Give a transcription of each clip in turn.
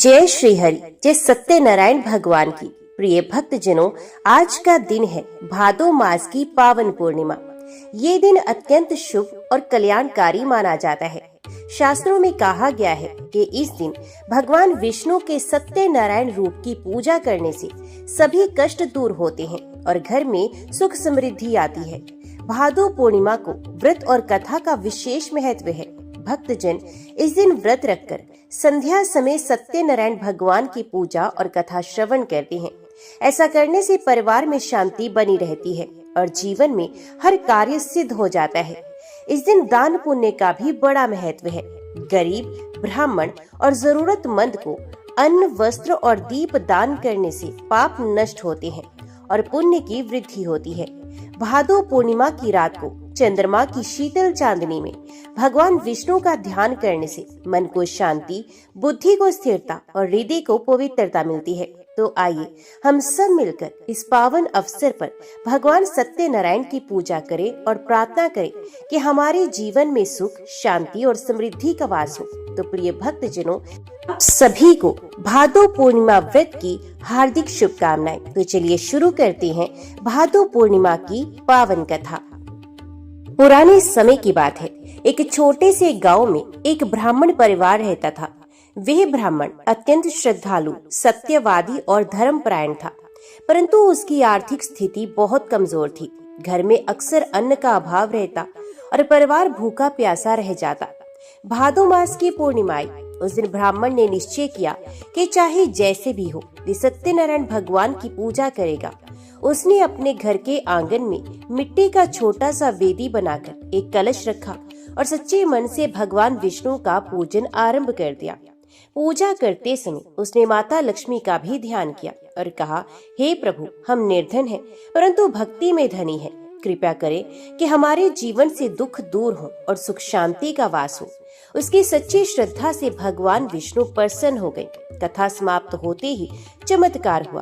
जय श्री हरि, जय सत्यनारायण भगवान की। प्रिय भक्तजनों, आज का दिन है भादो मास की पावन पूर्णिमा। ये दिन अत्यंत शुभ और कल्याणकारी माना जाता है। शास्त्रों में कहा गया है कि इस दिन भगवान विष्णु के सत्यनारायण रूप की पूजा करने से सभी कष्ट दूर होते हैं और घर में सुख समृद्धि आती है। भादो पूर्णिमा को व्रत और कथा का विशेष महत्व है। भक्तजन इस दिन व्रत रखकर संध्या समय सत्यनारायण भगवान की पूजा और कथा श्रवण करते हैं। ऐसा करने से परिवार में शांति बनी रहती है और जीवन में हर कार्य सिद्ध हो जाता है। इस दिन दान पुण्य का भी बड़ा महत्व है। गरीब, ब्राह्मण और जरूरतमंद को अन्न, वस्त्र और दीप दान करने से पाप नष्ट होते हैं और पुण्य की वृद्धि होती है। भादो पूर्णिमा की रात को चंद्रमा की शीतल चांदनी में भगवान विष्णु का ध्यान करने से मन को शांति, बुद्धि को स्थिरता और हृदय को पवित्रता मिलती है। तो आइए हम सब मिलकर इस पावन अवसर पर भगवान सत्यनारायण की पूजा करें और प्रार्थना करें कि हमारे जीवन में सुख, शांति और समृद्धि का वास हो। तो प्रिय भक्तजनों, आप सभी को भादो पूर्णिमा व्रत की हार्दिक शुभकामनाएं। तो चलिए शुरू करते हैं भादो पूर्णिमा की पावन कथा। पुराने समय की बात है। एक छोटे से गांव में एक ब्राह्मण परिवार रहता था। वह ब्राह्मण अत्यंत श्रद्धालु, सत्यवादी और धर्मपरायण था, परंतु उसकी आर्थिक स्थिति बहुत कमजोर थी। घर में अक्सर अन्न का अभाव रहता और परिवार भूखा प्यासा रह जाता। भादो मास की पूर्णिमा आई। उस दिन ब्राह्मण ने निश्चय किया कि चाहे जैसे भी हो वे सत्यनारायण भगवान की पूजा करेगा। उसने अपने घर के आंगन में मिट्टी का छोटा सा वेदी बनाकर एक कलश रखा और सच्चे मन से भगवान विष्णु का पूजन आरंभ कर दिया। पूजा करते समय उसने माता लक्ष्मी का भी ध्यान किया और कहा, हे प्रभु, हम निर्धन हैं परंतु भक्ति में धनी हैं। कृपया करें कि हमारे जीवन से दुख दूर हो और सुख शांति का वास हो। उसकी सच्ची श्रद्धा से भगवान विष्णु प्रसन्न हो गए। कथा समाप्त होते ही चमत्कार हुआ।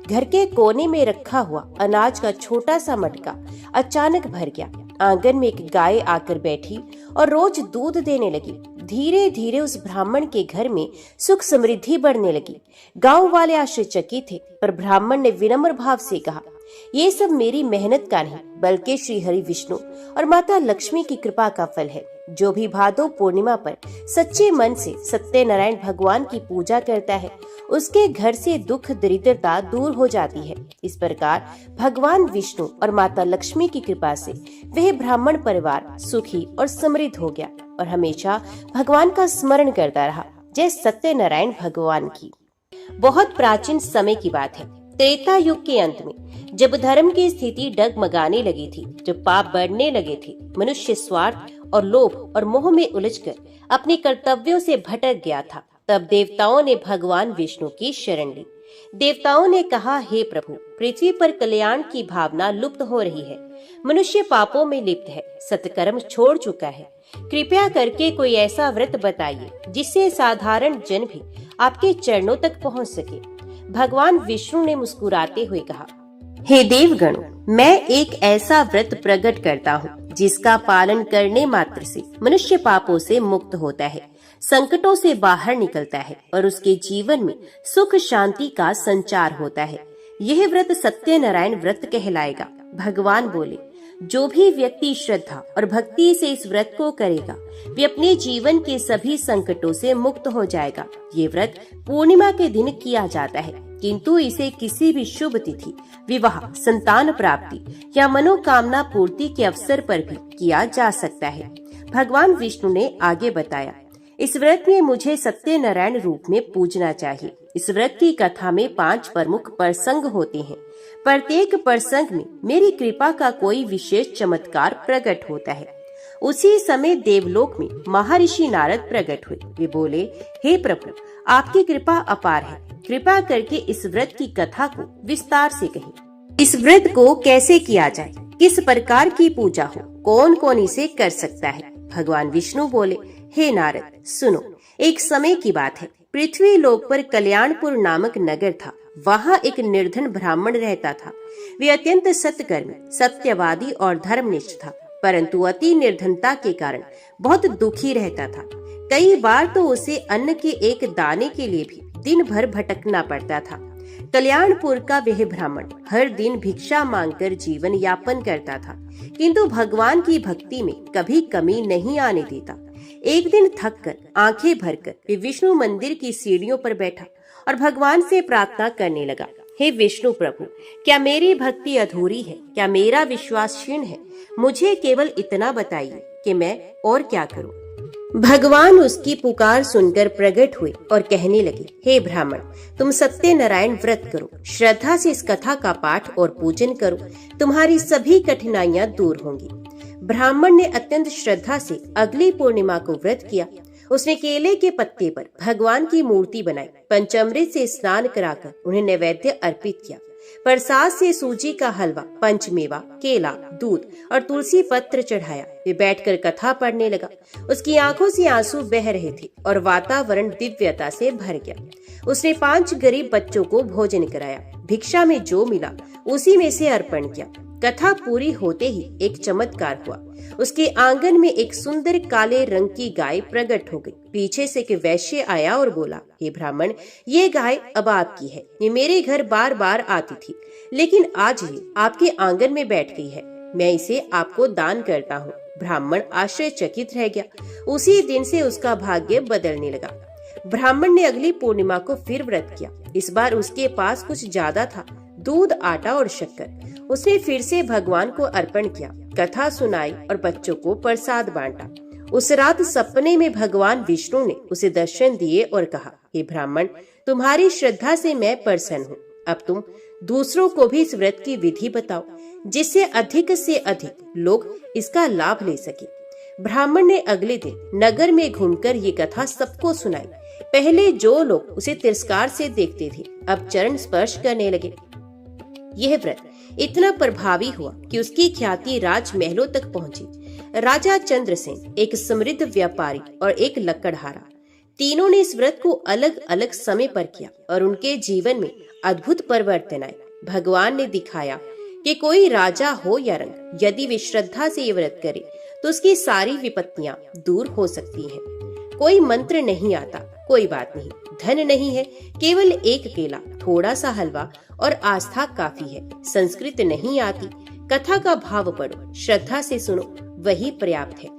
घर के कोने में रखा हुआ अनाज का छोटा सा मटका अचानक भर गया। आंगन में एक गाय आकर बैठी और रोज दूध देने लगी। धीरे धीरे उस ब्राह्मण के घर में सुख समृद्धि बढ़ने लगी। गांव वाले आश्चर्यचकित थे, पर ब्राह्मण ने विनम्र भाव से कहा, ये सब मेरी मेहनत का नहीं बल्कि श्री हरि विष्णु और माता लक्ष्मी की कृपा का फल है। जो भी भादो पूर्णिमा पर सच्चे मन से सत्यनारायण भगवान की पूजा करता है, उसके घर से दुख दरिद्रता दूर हो जाती है। इस प्रकार भगवान विष्णु और माता लक्ष्मी की कृपा से वह ब्राह्मण परिवार सुखी और समृद्ध हो गया और हमेशा भगवान का स्मरण करता रहा। जय सत्यनारायण भगवान की। बहुत प्राचीन समय की बात है। त्रेता युग के अंत में जब धर्म की स्थिति डगमगाने लगी थी, जब पाप बढ़ने लगे थे, मनुष्य स्वार्थ और लोभ और मोह में उलझकर अपने कर्तव्यों से भटक गया था, तब देवताओं ने भगवान विष्णु की शरण ली। देवताओं ने कहा, हे प्रभु, पृथ्वी पर कल्याण की भावना लुप्त हो रही है। मनुष्य पापों में लिप्त है, सत्कर्म छोड़ चुका है। कृपया करके कोई ऐसा व्रत बताइए जिससे साधारण जन भी आपके चरणों तक पहुंच सके। भगवान विष्णु ने मुस्कुराते हुए कहा, हे देवगणों, मैं एक ऐसा व्रत प्रकट करता हूँ जिसका पालन करने मात्र से मनुष्य पापों से मुक्त होता है, संकटों से बाहर निकलता है और उसके जीवन में सुख शांति का संचार होता है। यह व्रत सत्यनारायण व्रत कहलाएगा। भगवान बोले, जो भी व्यक्ति श्रद्धा और भक्ति से इस व्रत को करेगा, वे अपने जीवन के सभी संकटों से मुक्त हो जाएगा। ये व्रत पूर्णिमा के दिन किया जाता है, किंतु इसे किसी भी शुभ तिथि, विवाह, संतान प्राप्ति या मनोकामना पूर्ति के अवसर पर भी किया जा सकता है। भगवान विष्णु ने आगे बताया, इस व्रत में मुझे सत्यनारायण रूप में पूजना चाहिए। इस व्रत की कथा में 5 प्रमुख प्रसंग होते हैं। प्रत्येक प्रसंग में मेरी कृपा का कोई विशेष चमत्कार प्रकट होता है। उसी समय देवलोक में महर्षि नारद प्रकट हुए। वे बोले, हे प्रभु, आपकी कृपा अपार है। कृपा करके इस व्रत की कथा को विस्तार से कहें। इस व्रत को कैसे किया जाए, किस प्रकार की पूजा हो, कौन कौन इसे कर सकता है। भगवान विष्णु बोले, हे नारद, सुनो, एक समय की बात है। पृथ्वी लोक पर कल्याणपुर नामक नगर था। वहाँ एक निर्धन ब्राह्मण रहता था। वे अत्यंत सत्कर्मी, सत्यवादी और धर्मनिष्ठ था, परंतु अति निर्धनता के कारण बहुत दुखी रहता था। कई बार तो उसे अन्न के एक दाने के लिए भी दिन भर भटकना पड़ता था। कल्याणपुर का वह ब्राह्मण हर दिन भिक्षा मांगकर जीवन यापन करता था, किंतु भगवान की भक्ति में कभी कमी नहीं आने देता। एक दिन थककर आंखें भरकर वे विष्णु मंदिर की सीढ़ियों पर बैठा और भगवान से प्रार्थना करने लगा, हे विष्णु प्रभु, क्या मेरी भक्ति अधूरी है? क्या मेरा विश्वास क्षीण है? मुझे केवल इतना बताइए कि मैं और क्या करूं? भगवान उसकी पुकार सुनकर प्रकट हुए और कहने लगे, हे ब्राह्मण, तुम सत्यनारायण व्रत करो, श्रद्धा से इस कथा का पाठ और पूजन करो, तुम्हारी सभी कठिनाइयां दूर होंगी। ब्राह्मण ने अत्यंत श्रद्धा से अगली पूर्णिमा को व्रत किया। उसने केले के पत्ते पर भगवान की मूर्ति बनाई, पंचामृत से स्नान कराकर उन्हें नैवेद्य अर्पित किया। प्रसाद से सूजी का हलवा, पंचमेवा, केला, दूध और तुलसी पत्र चढ़ाया। वे बैठकर कथा पढ़ने लगा। उसकी आंखों से आंसू बह रहे थे और वातावरण दिव्यता से भर गया। उसने 5 गरीब बच्चों को भोजन कराया। भिक्षा में जो मिला उसी में से अर्पण किया। कथा पूरी होते ही एक चमत्कार हुआ। उसके आंगन में एक सुंदर काले रंग की गाय प्रकट हो गई। पीछे से एक वैश्य आया और बोला, हे ब्राह्मण, ये गाय अब आपकी है। ये मेरे घर बार बार आती थी, लेकिन आज ये आपके आंगन में बैठ गई है। मैं इसे आपको दान करता हूँ। ब्राह्मण आश्चर्यचकित रह गया। उसी दिन से उसका भाग्य बदलने लगा। ब्राह्मण ने अगली पूर्णिमा को फिर व्रत किया। इस बार उसके पास कुछ ज्यादा था, दूध, आटा और शक्कर। उसने फिर से भगवान को अर्पण किया, कथा सुनाई और बच्चों को प्रसाद बांटा। उस रात सपने में भगवान विष्णु ने उसे दर्शन दिए और कहा, हे ब्राह्मण, तुम्हारी श्रद्धा से मैं प्रसन्न हूँ। अब तुम दूसरों को भी इस व्रत की विधि बताओ, जिससे अधिक से अधिक लोग इसका लाभ ले सके। ब्राह्मण ने अगले दिन नगर में घूमकर ये कथा सबको सुनाई। पहले जो लोग उसे तिरस्कार से देखते थे, अब चरण स्पर्श करने लगे। यह व्रत इतना प्रभावी हुआ कि उसकी ख्याति राजमहलों तक पहुंची। राजा चंद्रसेन, एक समृद्ध व्यापारी और एक लकड़हारा, तीनों ने इस व्रत को अलग अलग समय पर किया और उनके जीवन में अद्भुत परिवर्तन आए। भगवान ने दिखाया कि कोई राजा हो या रंग, यदि वे श्रद्धा से ये व्रत करे तो उसकी सारी विपत्तियां दूर हो सकती हैं। कोई मंत्र नहीं आता, कोई बात नहीं, धन नहीं है, केवल एक केला, थोड़ा सा हलवा और आस्था काफी है। संस्कृत नहीं आती, कथा का भाव पढ़ो, श्रद्धा से सुनो, वही पर्याप्त है।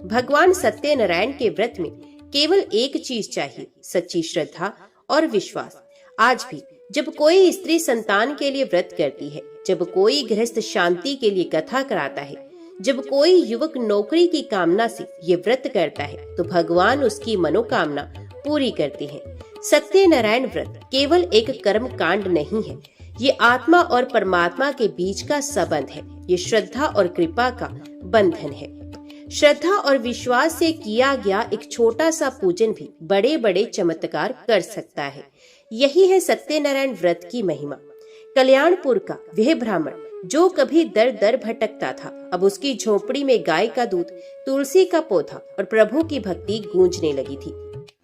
भगवान सत्यनारायण के व्रत में केवल एक चीज चाहिए, सच्ची श्रद्धा और विश्वास। आज भी जब कोई स्त्री संतान के लिए व्रत करती है, जब कोई गृहस्थ शांति के लिए कथा कराता है, जब कोई युवक नौकरी की कामना से ये व्रत करता है, तो भगवान उसकी मनोकामना पूरी करते हैं। सत्यनारायण व्रत केवल एक कर्म कांड नहीं है, ये आत्मा और परमात्मा के बीच का संबंध है। ये श्रद्धा और कृपा का बंधन है। श्रद्धा और विश्वास से किया गया एक छोटा सा पूजन भी बड़े बड़े चमत्कार कर सकता है। यही है सत्यनारायण व्रत की महिमा। कल्याणपुर का वह ब्राह्मण जो कभी दर दर भटकता था, अब उसकी झोपड़ी में गाय का दूध, तुलसी का पौधा और प्रभु की भक्ति गूंजने लगी थी।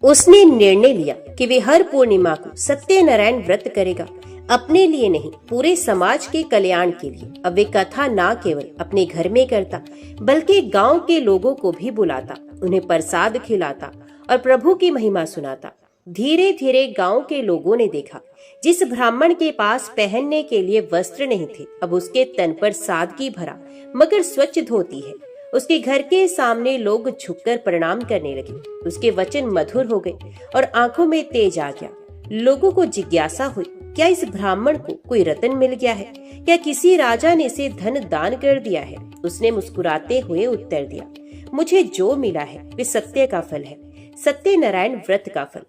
उसने निर्णय लिया कि वे हर पूर्णिमा को सत्यनारायण व्रत करेगा, अपने लिए नहीं, पूरे समाज के कल्याण के लिए। अब वे कथा न केवल अपने घर में करता, बल्कि गांव के लोगों को भी बुलाता, उन्हें प्रसाद खिलाता और प्रभु की महिमा सुनाता। धीरे धीरे गांव के लोगों ने देखा, जिस ब्राह्मण के पास पहनने के लिए वस्त्र नहीं थे, अब उसके तन पर सादगी भरा मगर स्वच्छ धोती है। उसके घर के सामने लोग झुककर प्रणाम करने लगे। उसके वचन मधुर हो गए और आंखों में तेज आ गया। लोगों को जिज्ञासा हुई, क्या इस ब्राह्मण को कोई रत्न मिल गया है? क्या किसी राजा ने इसे धन दान कर दिया है? उसने मुस्कुराते हुए उत्तर दिया, मुझे जो मिला है वे सत्य का फल है, सत्यनारायण व्रत का फल।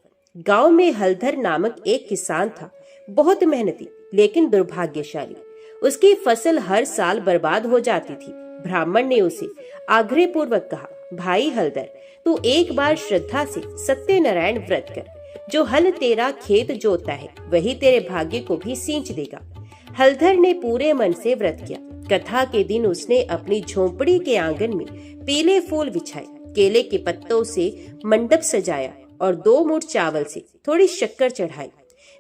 गांव में हलधर नामक एक किसान था, बहुत मेहनती लेकिन दुर्भाग्यशाली। उसकी फसल हर साल बर्बाद हो जाती थी। ब्राह्मण ने उसे आग्रह पूर्वक कहा, भाई हलधर, तू एक बार श्रद्धा से सत्यनारायण व्रत कर। जो हल तेरा खेत जोतता है, वही तेरे भाग्य को भी सींच देगा। हलधर ने पूरे मन से व्रत किया। कथा के दिन उसने अपनी झोंपड़ी के आंगन में पीले फूल बिछाए, केले के पत्तों से मंडप सजाया और 2 मुठ चावल से थोड़ी शक्कर चढ़ाई।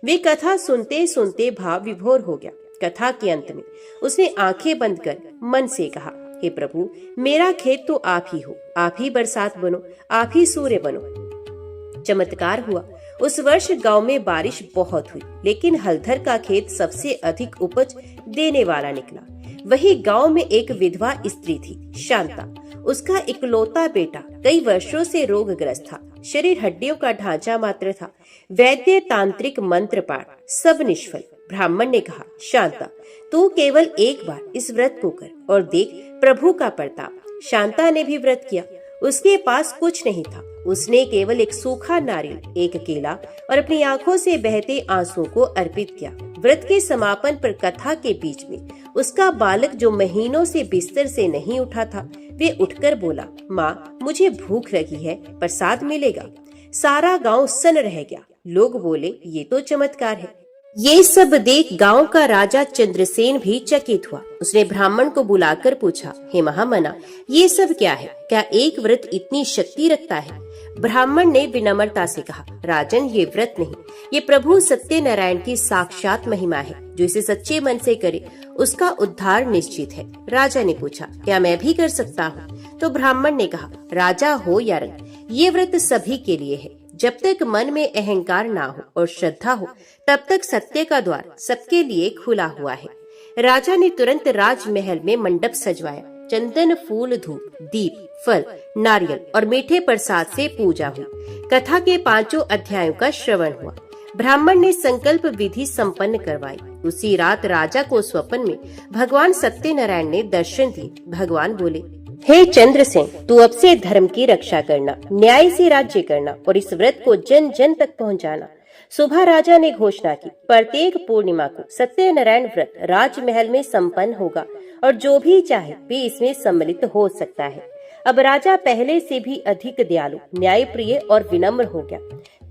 वे कथा सुनते सुनते भाव विभोर हो गया। कथा के अंत में उसने आंखें बंद कर मन से कहा, हे प्रभु, मेरा खेत तो आप ही हो, आप ही बरसात बनो, आप ही सूर्य बनो। चमत्कार हुआ। उस वर्ष गांव में बारिश बहुत हुई, लेकिन हलधर का खेत सबसे अधिक उपज देने वाला निकला। वही गांव में एक विधवा स्त्री थी, शांता। उसका इकलौता बेटा कई वर्षों से रोगग्रस्त था। शरीर हड्डियों का ढांचा मात्र था। वैद्य, तांत्रिक, मंत्र पाठ सब निष्फल। ब्राह्मण ने कहा, शांता, तू केवल एक बार इस व्रत को कर और देख प्रभु का प्रताप। शांता ने भी व्रत किया। उसके पास कुछ नहीं था। उसने केवल एक सूखा नारियल, एक केला और अपनी आंखों से बहते आंसुओं को अर्पित किया। व्रत के समापन पर कथा के बीच में उसका बालक, जो महीनों से बिस्तर से नहीं उठा था, वे उठकर बोला, माँ, मुझे भूख लगी है, प्रसाद मिलेगा। सारा गांव सन्न रह गया। लोग बोले, ये तो चमत्कार है। ये सब देख गांव का राजा चंद्रसेन भी चकित हुआ। उसने ब्राह्मण को बुलाकर पूछा, हे महामना, ये सब क्या है? क्या एक व्रत इतनी शक्ति रखता है? ब्राह्मण ने विनम्रता से कहा, राजन, ये व्रत नहीं, ये प्रभु सत्यनारायण की साक्षात महिमा है। जो इसे सच्चे मन से करे उसका उद्धार निश्चित है। राजा ने पूछा, क्या मैं भी कर सकता हूँ? तो ब्राह्मण ने कहा, राजा हो या रंग, ये व्रत सभी के लिए है। जब तक मन में अहंकार ना हो और श्रद्धा हो, तब तक सत्य का द्वार सबके लिए खुला हुआ है। राजा ने तुरंत राजमहल में मंडप सजवाया। चंदन, फूल, धूप, दीप, फल, नारियल और मीठे प्रसाद से पूजा हुई। कथा के 5 अध्यायों का श्रवण हुआ। ब्राह्मण ने संकल्प विधि संपन्न करवाई। उसी रात राजा को स्वप्न में भगवान सत्यनारायण ने दर्शन दिए। भगवान बोले, हे चंद्रसेन, तू अब से धर्म की रक्षा करना, न्याय से राज्य करना और इस व्रत को जन जन तक पहुंचाना। सुबह राजा ने घोषणा की, प्रत्येक पूर्णिमा को सत्यनारायण व्रत राजमहल में संपन्न होगा और जो भी चाहे वे इसमें सम्मिलित हो सकता है। अब राजा पहले से भी अधिक दयालु, न्यायप्रिय और विनम्र हो गया।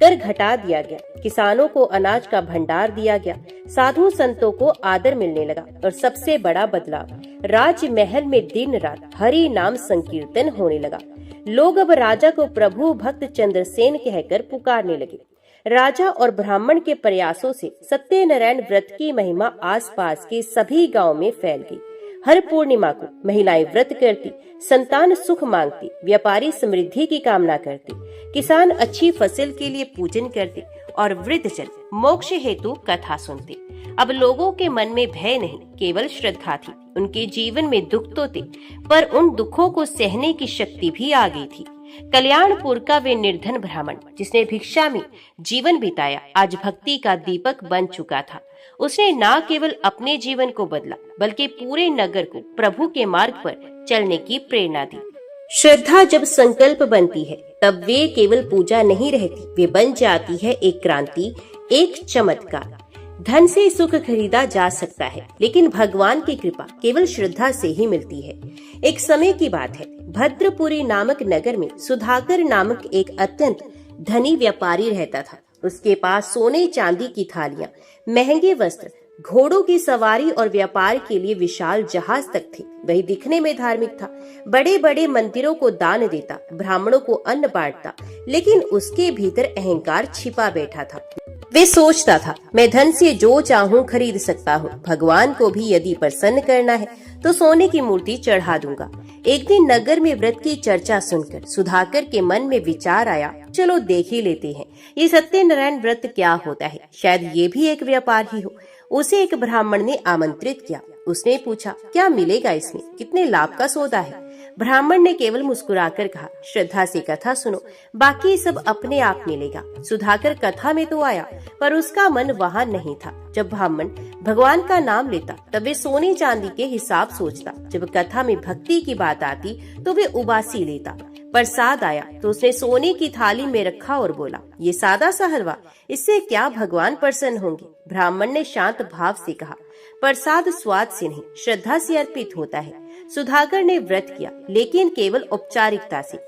कर घटा दिया गया। किसानों को अनाज का भंडार दिया गया। साधु संतों को आदर मिलने लगा और सबसे बड़ा बदलाव, राजमहल में दिन रात हरि नाम संकीर्तन होने लगा। लोग अब राजा को प्रभु भक्त चंद्रसेन कहकर पुकारने लगे। राजा और ब्राह्मण के प्रयासों से सत्यनारायण व्रत की महिमा आसपास के सभी गांव में फैल गई। हर पूर्णिमा को महिलाएं व्रत करती, संतान सुख मांगती, व्यापारी समृद्धि की कामना करते, किसान अच्छी फसल के लिए पूजन करते और वृद्धजन मोक्ष हेतु कथा सुनते। अब लोगों के मन में भय नहीं, केवल श्रद्धा थी। उनके जीवन में दुख तो थे, पर उन दुखों को सहने की शक्ति भी आ गई थी। कल्याणपुर का वे निर्धन ब्राह्मण, जिसने भिक्षा में जीवन बिताया, आज भक्ति का दीपक बन चुका था। उसने न केवल अपने जीवन को बदला, बल्कि पूरे नगर को प्रभु के मार्ग पर चलने की प्रेरणा दी। श्रद्धा जब संकल्प बनती है, तब वे केवल पूजा नहीं रहती, वे बन जाती है एक क्रांति, एक चमत्कार। धन से सुख खरीदा जा सकता है, लेकिन भगवान की कृपा केवल श्रद्धा से ही मिलती है। एक समय की बात है, भद्रपुरी नामक नगर में सुधाकर नामक एक अत्यंत धनी व्यापारी रहता था। उसके पास सोने चांदी की थालियां, महंगे वस्त्र, घोड़ों की सवारी और व्यापार के लिए विशाल जहाज तक थे। वही दिखने में धार्मिक था, बड़े बड़े मंदिरों को दान देता, ब्राह्मणों को अन्न बांटता, लेकिन उसके भीतर अहंकार छिपा बैठा था। वे सोचता था, मैं धन से जो चाहूं खरीद सकता हूं, भगवान को भी यदि प्रसन्न करना है तो सोने की मूर्ति चढ़ा दूंगा। एक दिन नगर में व्रत की चर्चा सुनकर सुधाकर के मन में विचार आया, चलो देख ही लेते हैं ये सत्यनारायण व्रत क्या होता है, शायद ये भी एक व्यापार ही हो। उसे एक ब्राह्मण ने आमंत्रित किया। उसने पूछा, क्या मिलेगा इसमें, कितने लाभ का सौदा है? ब्राह्मण ने केवल मुस्कुराकर कहा, श्रद्धा से कथा सुनो, बाकी सब अपने आप मिलेगा। सुधाकर कथा में तो आया, पर उसका मन वहाँ नहीं था। जब ब्राह्मण भगवान का नाम लेता, तब वे सोने चांदी के हिसाब सोचता। जब कथा में भक्ति की बात आती, तो वे उबासी लेता। प्रसाद आया तो उसने सोने की थाली में रखा और बोला, ये सादा सा हलवा, इससे क्या भगवान प्रसन्न होंगे? ब्राह्मण ने शांत भाव से कहा, प्रसाद स्वाद से नहीं, श्रद्धा से अर्पित होता है। सुधाकर ने व्रत किया, लेकिन केवल औपचारिकता से।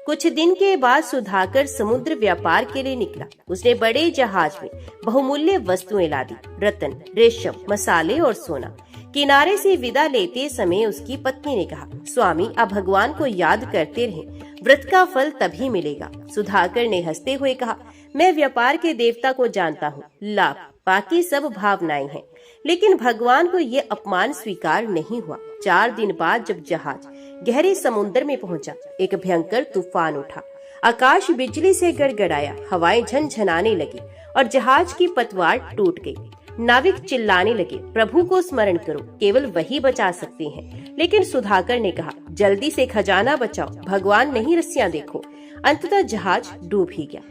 कुछ दिन के बाद सुधाकर समुद्र व्यापार के लिए निकला। उसने बड़े जहाज में बहुमूल्य वस्तुएं लादी, रत्न, रेशम, मसाले और सोना। किनारे से विदा लेते समय उसकी पत्नी ने कहा, स्वामी, आप भगवान को याद करते रहें, व्रत का फल तभी मिलेगा। सुधाकर ने हंसते हुए कहा, मैं व्यापार के देवता को जानता हूँ, लाभ बाकी सब भावनाएं हैं, लेकिन भगवान को ये अपमान स्वीकार नहीं हुआ। 4 दिन बाद जब जहाज गहरे समुद्र में पहुंचा, एक भयंकर तूफान उठा। आकाश बिजली से गड़गड़ाया, हवाएं झनझनाने लगी और जहाज की पतवार टूट गई। नाविक चिल्लाने लगे, प्रभु को स्मरण करो, केवल वही बचा सकते हैं। लेकिन सुधाकर ने कहा, जल्दी से खजाना बचाओ, भगवान नहीं रस्सियां देखो। अंततः जहाज डूब ही गया।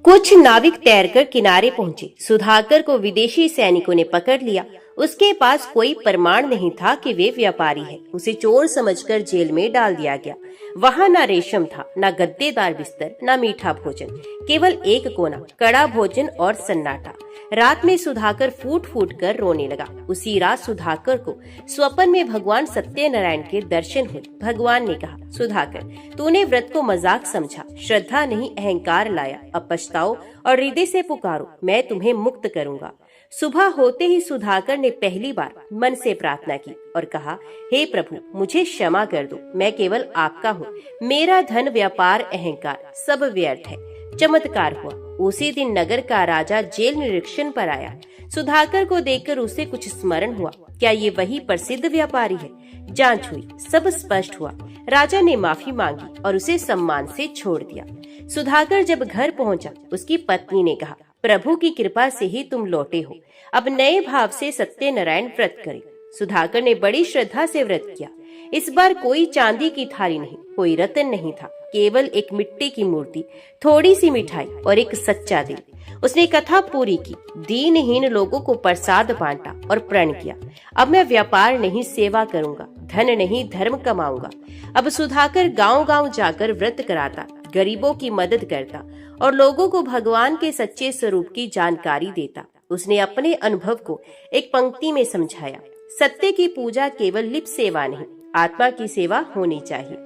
कुछ नाविक तैरकर किनारे पहुंचे। सुधाकर को विदेशी सैनिकों ने पकड़ लिया। उसके पास कोई प्रमाण नहीं था कि वे व्यापारी है। उसे चोर समझकर जेल में डाल दिया गया। वहाँ न रेशम था, न गद्देदार बिस्तर, न मीठा भोजन, केवल एक कोना, कड़ा भोजन और सन्नाटा। रात में सुधाकर फूट फूट कर रोने लगा। उसी रात सुधाकर को स्वप्न में भगवान सत्यनारायण के दर्शन हुए। भगवान ने कहा, सुधाकर, तूने व्रत को मजाक समझा, श्रद्धा नहीं अहंकार लाया। अब पछताओ और हृदय से पुकारो, मैं तुम्हें मुक्त करूंगा। सुबह होते ही सुधाकर ने पहली बार मन से प्रार्थना की और कहा, हे प्रभु, मुझे क्षमा कर दो, मैं केवल आपका हूँ। मेरा धन, व्यापार, अहंकार सब व्यर्थ है। चमत्कार हुआ। उसी दिन नगर का राजा जेल निरीक्षण पर आया। सुधाकर को देखकर उसे कुछ स्मरण हुआ। क्या ये वही प्रसिद्ध व्यापारी है? जांच हुई, सब स्पष्ट हुआ। राजा ने माफी मांगी और उसे सम्मान से छोड़ दिया। सुधाकर जब घर पहुंचा, उसकी पत्नी ने कहा, प्रभु की कृपा से ही तुम लौटे हो। अब नए भाव से सत्यनारायण व्रत करें। सुधाकर ने बड़ी श्रद्धा से व्रत किया। इस बार कोई चांदी की थाली नहीं, कोई रत्न नहीं था, केवल एक मिट्टी की मूर्ति, थोड़ी सी मिठाई और एक सच्चा दिल। उसने कथा पूरी की, दीनहीन लोगों को प्रसाद बांटा और प्रण किया, अब मैं व्यापार नहीं सेवा करूंगा, धन नहीं धर्म कमाऊंगा। अब सुधाकर गांव-गांव जाकर व्रत कराता, गरीबों की मदद करता और लोगों को भगवान के सच्चे स्वरूप की जानकारी देता। उसने अपने अनुभव को एक पंक्ति में समझाया, सत्य की पूजा केवल लिप सेवा नहीं, आत्मा की सेवा होनी चाहिए।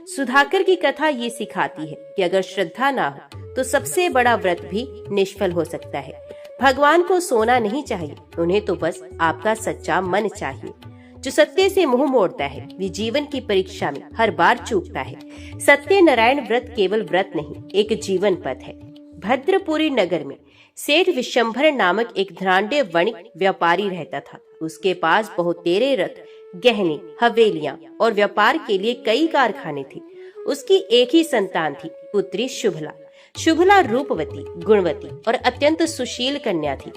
सुधाकर की कथा ये सिखाती है कि अगर श्रद्धा ना हो तो सबसे बड़ा व्रत भी निष्फल हो सकता है। भगवान को सोना नहीं चाहिए, उन्हें तो बस आपका सच्चा मन चाहिए। जो सत्य से मुंह मोड़ता है, वे जीवन की परीक्षा में हर बार चूकता है। सत्यनारायण व्रत केवल व्रत नहीं, एक जीवन पथ है। भद्रपुरी नगर में सेठ विशंभर नामक एक धनाढ्य वणिक व्यापारी रहता था। उसके पास बहुतेरे रथ, गहने, हवेलियां और व्यापार के लिए कई कारखाने थे। उसकी एक ही संतान थी, पुत्री शुभला। शुभला रूपवती, गुणवती और अत्यंत सुशील कन्या थी।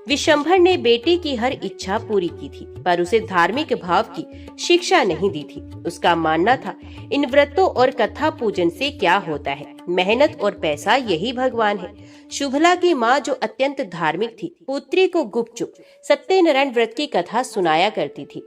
विशंभर ने बेटी की हर इच्छा पूरी की थी, पर उसे धार्मिक भाव की शिक्षा नहीं दी थी। उसका मानना था, इन व्रतों और कथा पूजन से क्या होता है, मेहनत और पैसा यही भगवान है। शुभला की माँ, जो अत्यंत धार्मिक थी, पुत्री को गुपचुप सत्यनारायण व्रत की कथा सुनाया करती थी।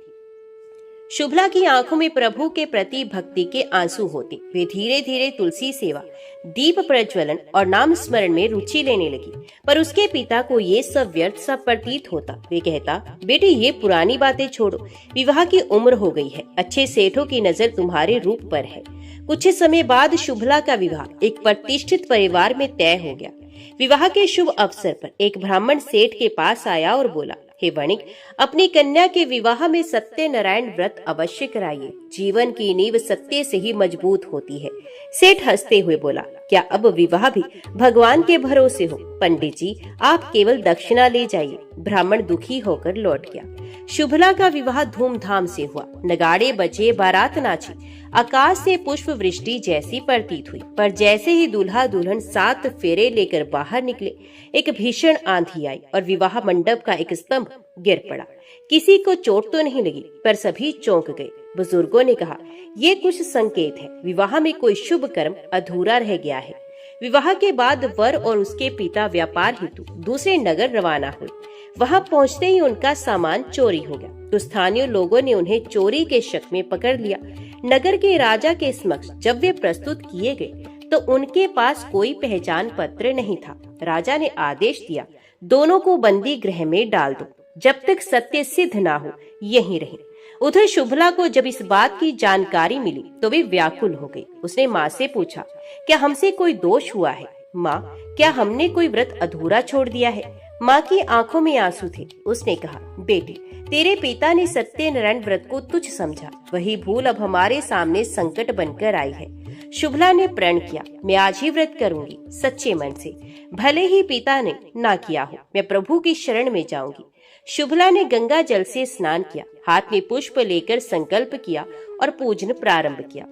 शुभला की आंखों में प्रभु के प्रति भक्ति के आंसू होते। वे धीरे धीरे तुलसी सेवा, दीप प्रज्वलन और नाम स्मरण में रुचि लेने लगी। पर उसके पिता को ये सब व्यर्थ सा प्रतीत होता। वे कहता, बेटी ये पुरानी बातें छोड़ो, विवाह की उम्र हो गई है, अच्छे सेठों की नजर तुम्हारे रूप पर है। कुछ समय बाद शुभला का विवाह एक प्रतिष्ठित परिवार में तय हो गया। विवाह के शुभ अवसर पर एक ब्राह्मण सेठ के पास आया और बोला, हे वणिक, अपनी कन्या के विवाह में सत्यनारायण व्रत अवश्य कराइए। जीवन की नींव सत्य से ही मजबूत होती है। सेठ हंसते हुए बोला, क्या अब विवाह भी भगवान के भरोसे हो? पंडित जी, आप केवल दक्षिणा ले जाइए। ब्राह्मण दुखी होकर लौट गया। शुभला का विवाह धूमधाम से हुआ। नगाड़े बजे, बारात नाची, आकाश से पुष्प वृष्टि जैसी प्रतीत हुई। पर जैसे ही दूल्हा दुल्हन 7 फेरे लेकर बाहर निकले, एक भीषण आंधी आई और विवाह मंडप का एक स्तंभ गिर पड़ा। किसी को चोट तो नहीं लगी, पर सभी चौंक गए। बुजुर्गों ने कहा, ये कुछ संकेत है, विवाह में कोई शुभ कर्म अधूरा रह गया है। विवाह के बाद वर और उसके पिता व्यापार हेतु दूसरे नगर रवाना हुए। वहां पहुंचते ही उनका सामान चोरी हो गया, तो स्थानीय लोगों ने उन्हें चोरी के शक में पकड़ लिया। नगर के राजा के समक्ष जब वे प्रस्तुत किए गए, तो उनके पास कोई पहचान पत्र नहीं था। राजा ने आदेश दिया, दोनों को बंदी गृह में डाल दो, जब तक सत्य सिद्ध ना हो यहीं रहें। उधर शुभला को जब इस बात की जानकारी मिली तो वे व्याकुल हो गई। उसने माँ से पूछा, क्या हमसे कोई दोष हुआ है? माँ, क्या हमने कोई व्रत अधूरा छोड़ दिया है? माँ की आंखों में आंसू थे। उसने कहा, बेटी, तेरे पिता ने सत्यनारायण व्रत को तुच्छ समझा, वही भूल अब हमारे सामने संकट बनकर आई है। शुभला ने प्रण किया, मैं आज ही व्रत करूंगी सच्चे मन से, भले ही पिता ने ना किया हो, मैं प्रभु की शरण में जाऊंगी। शुभला ने गंगा जल से स्नान किया, हाथ में पुष्प लेकर संकल्प किया और पूजन प्रारंभ किया।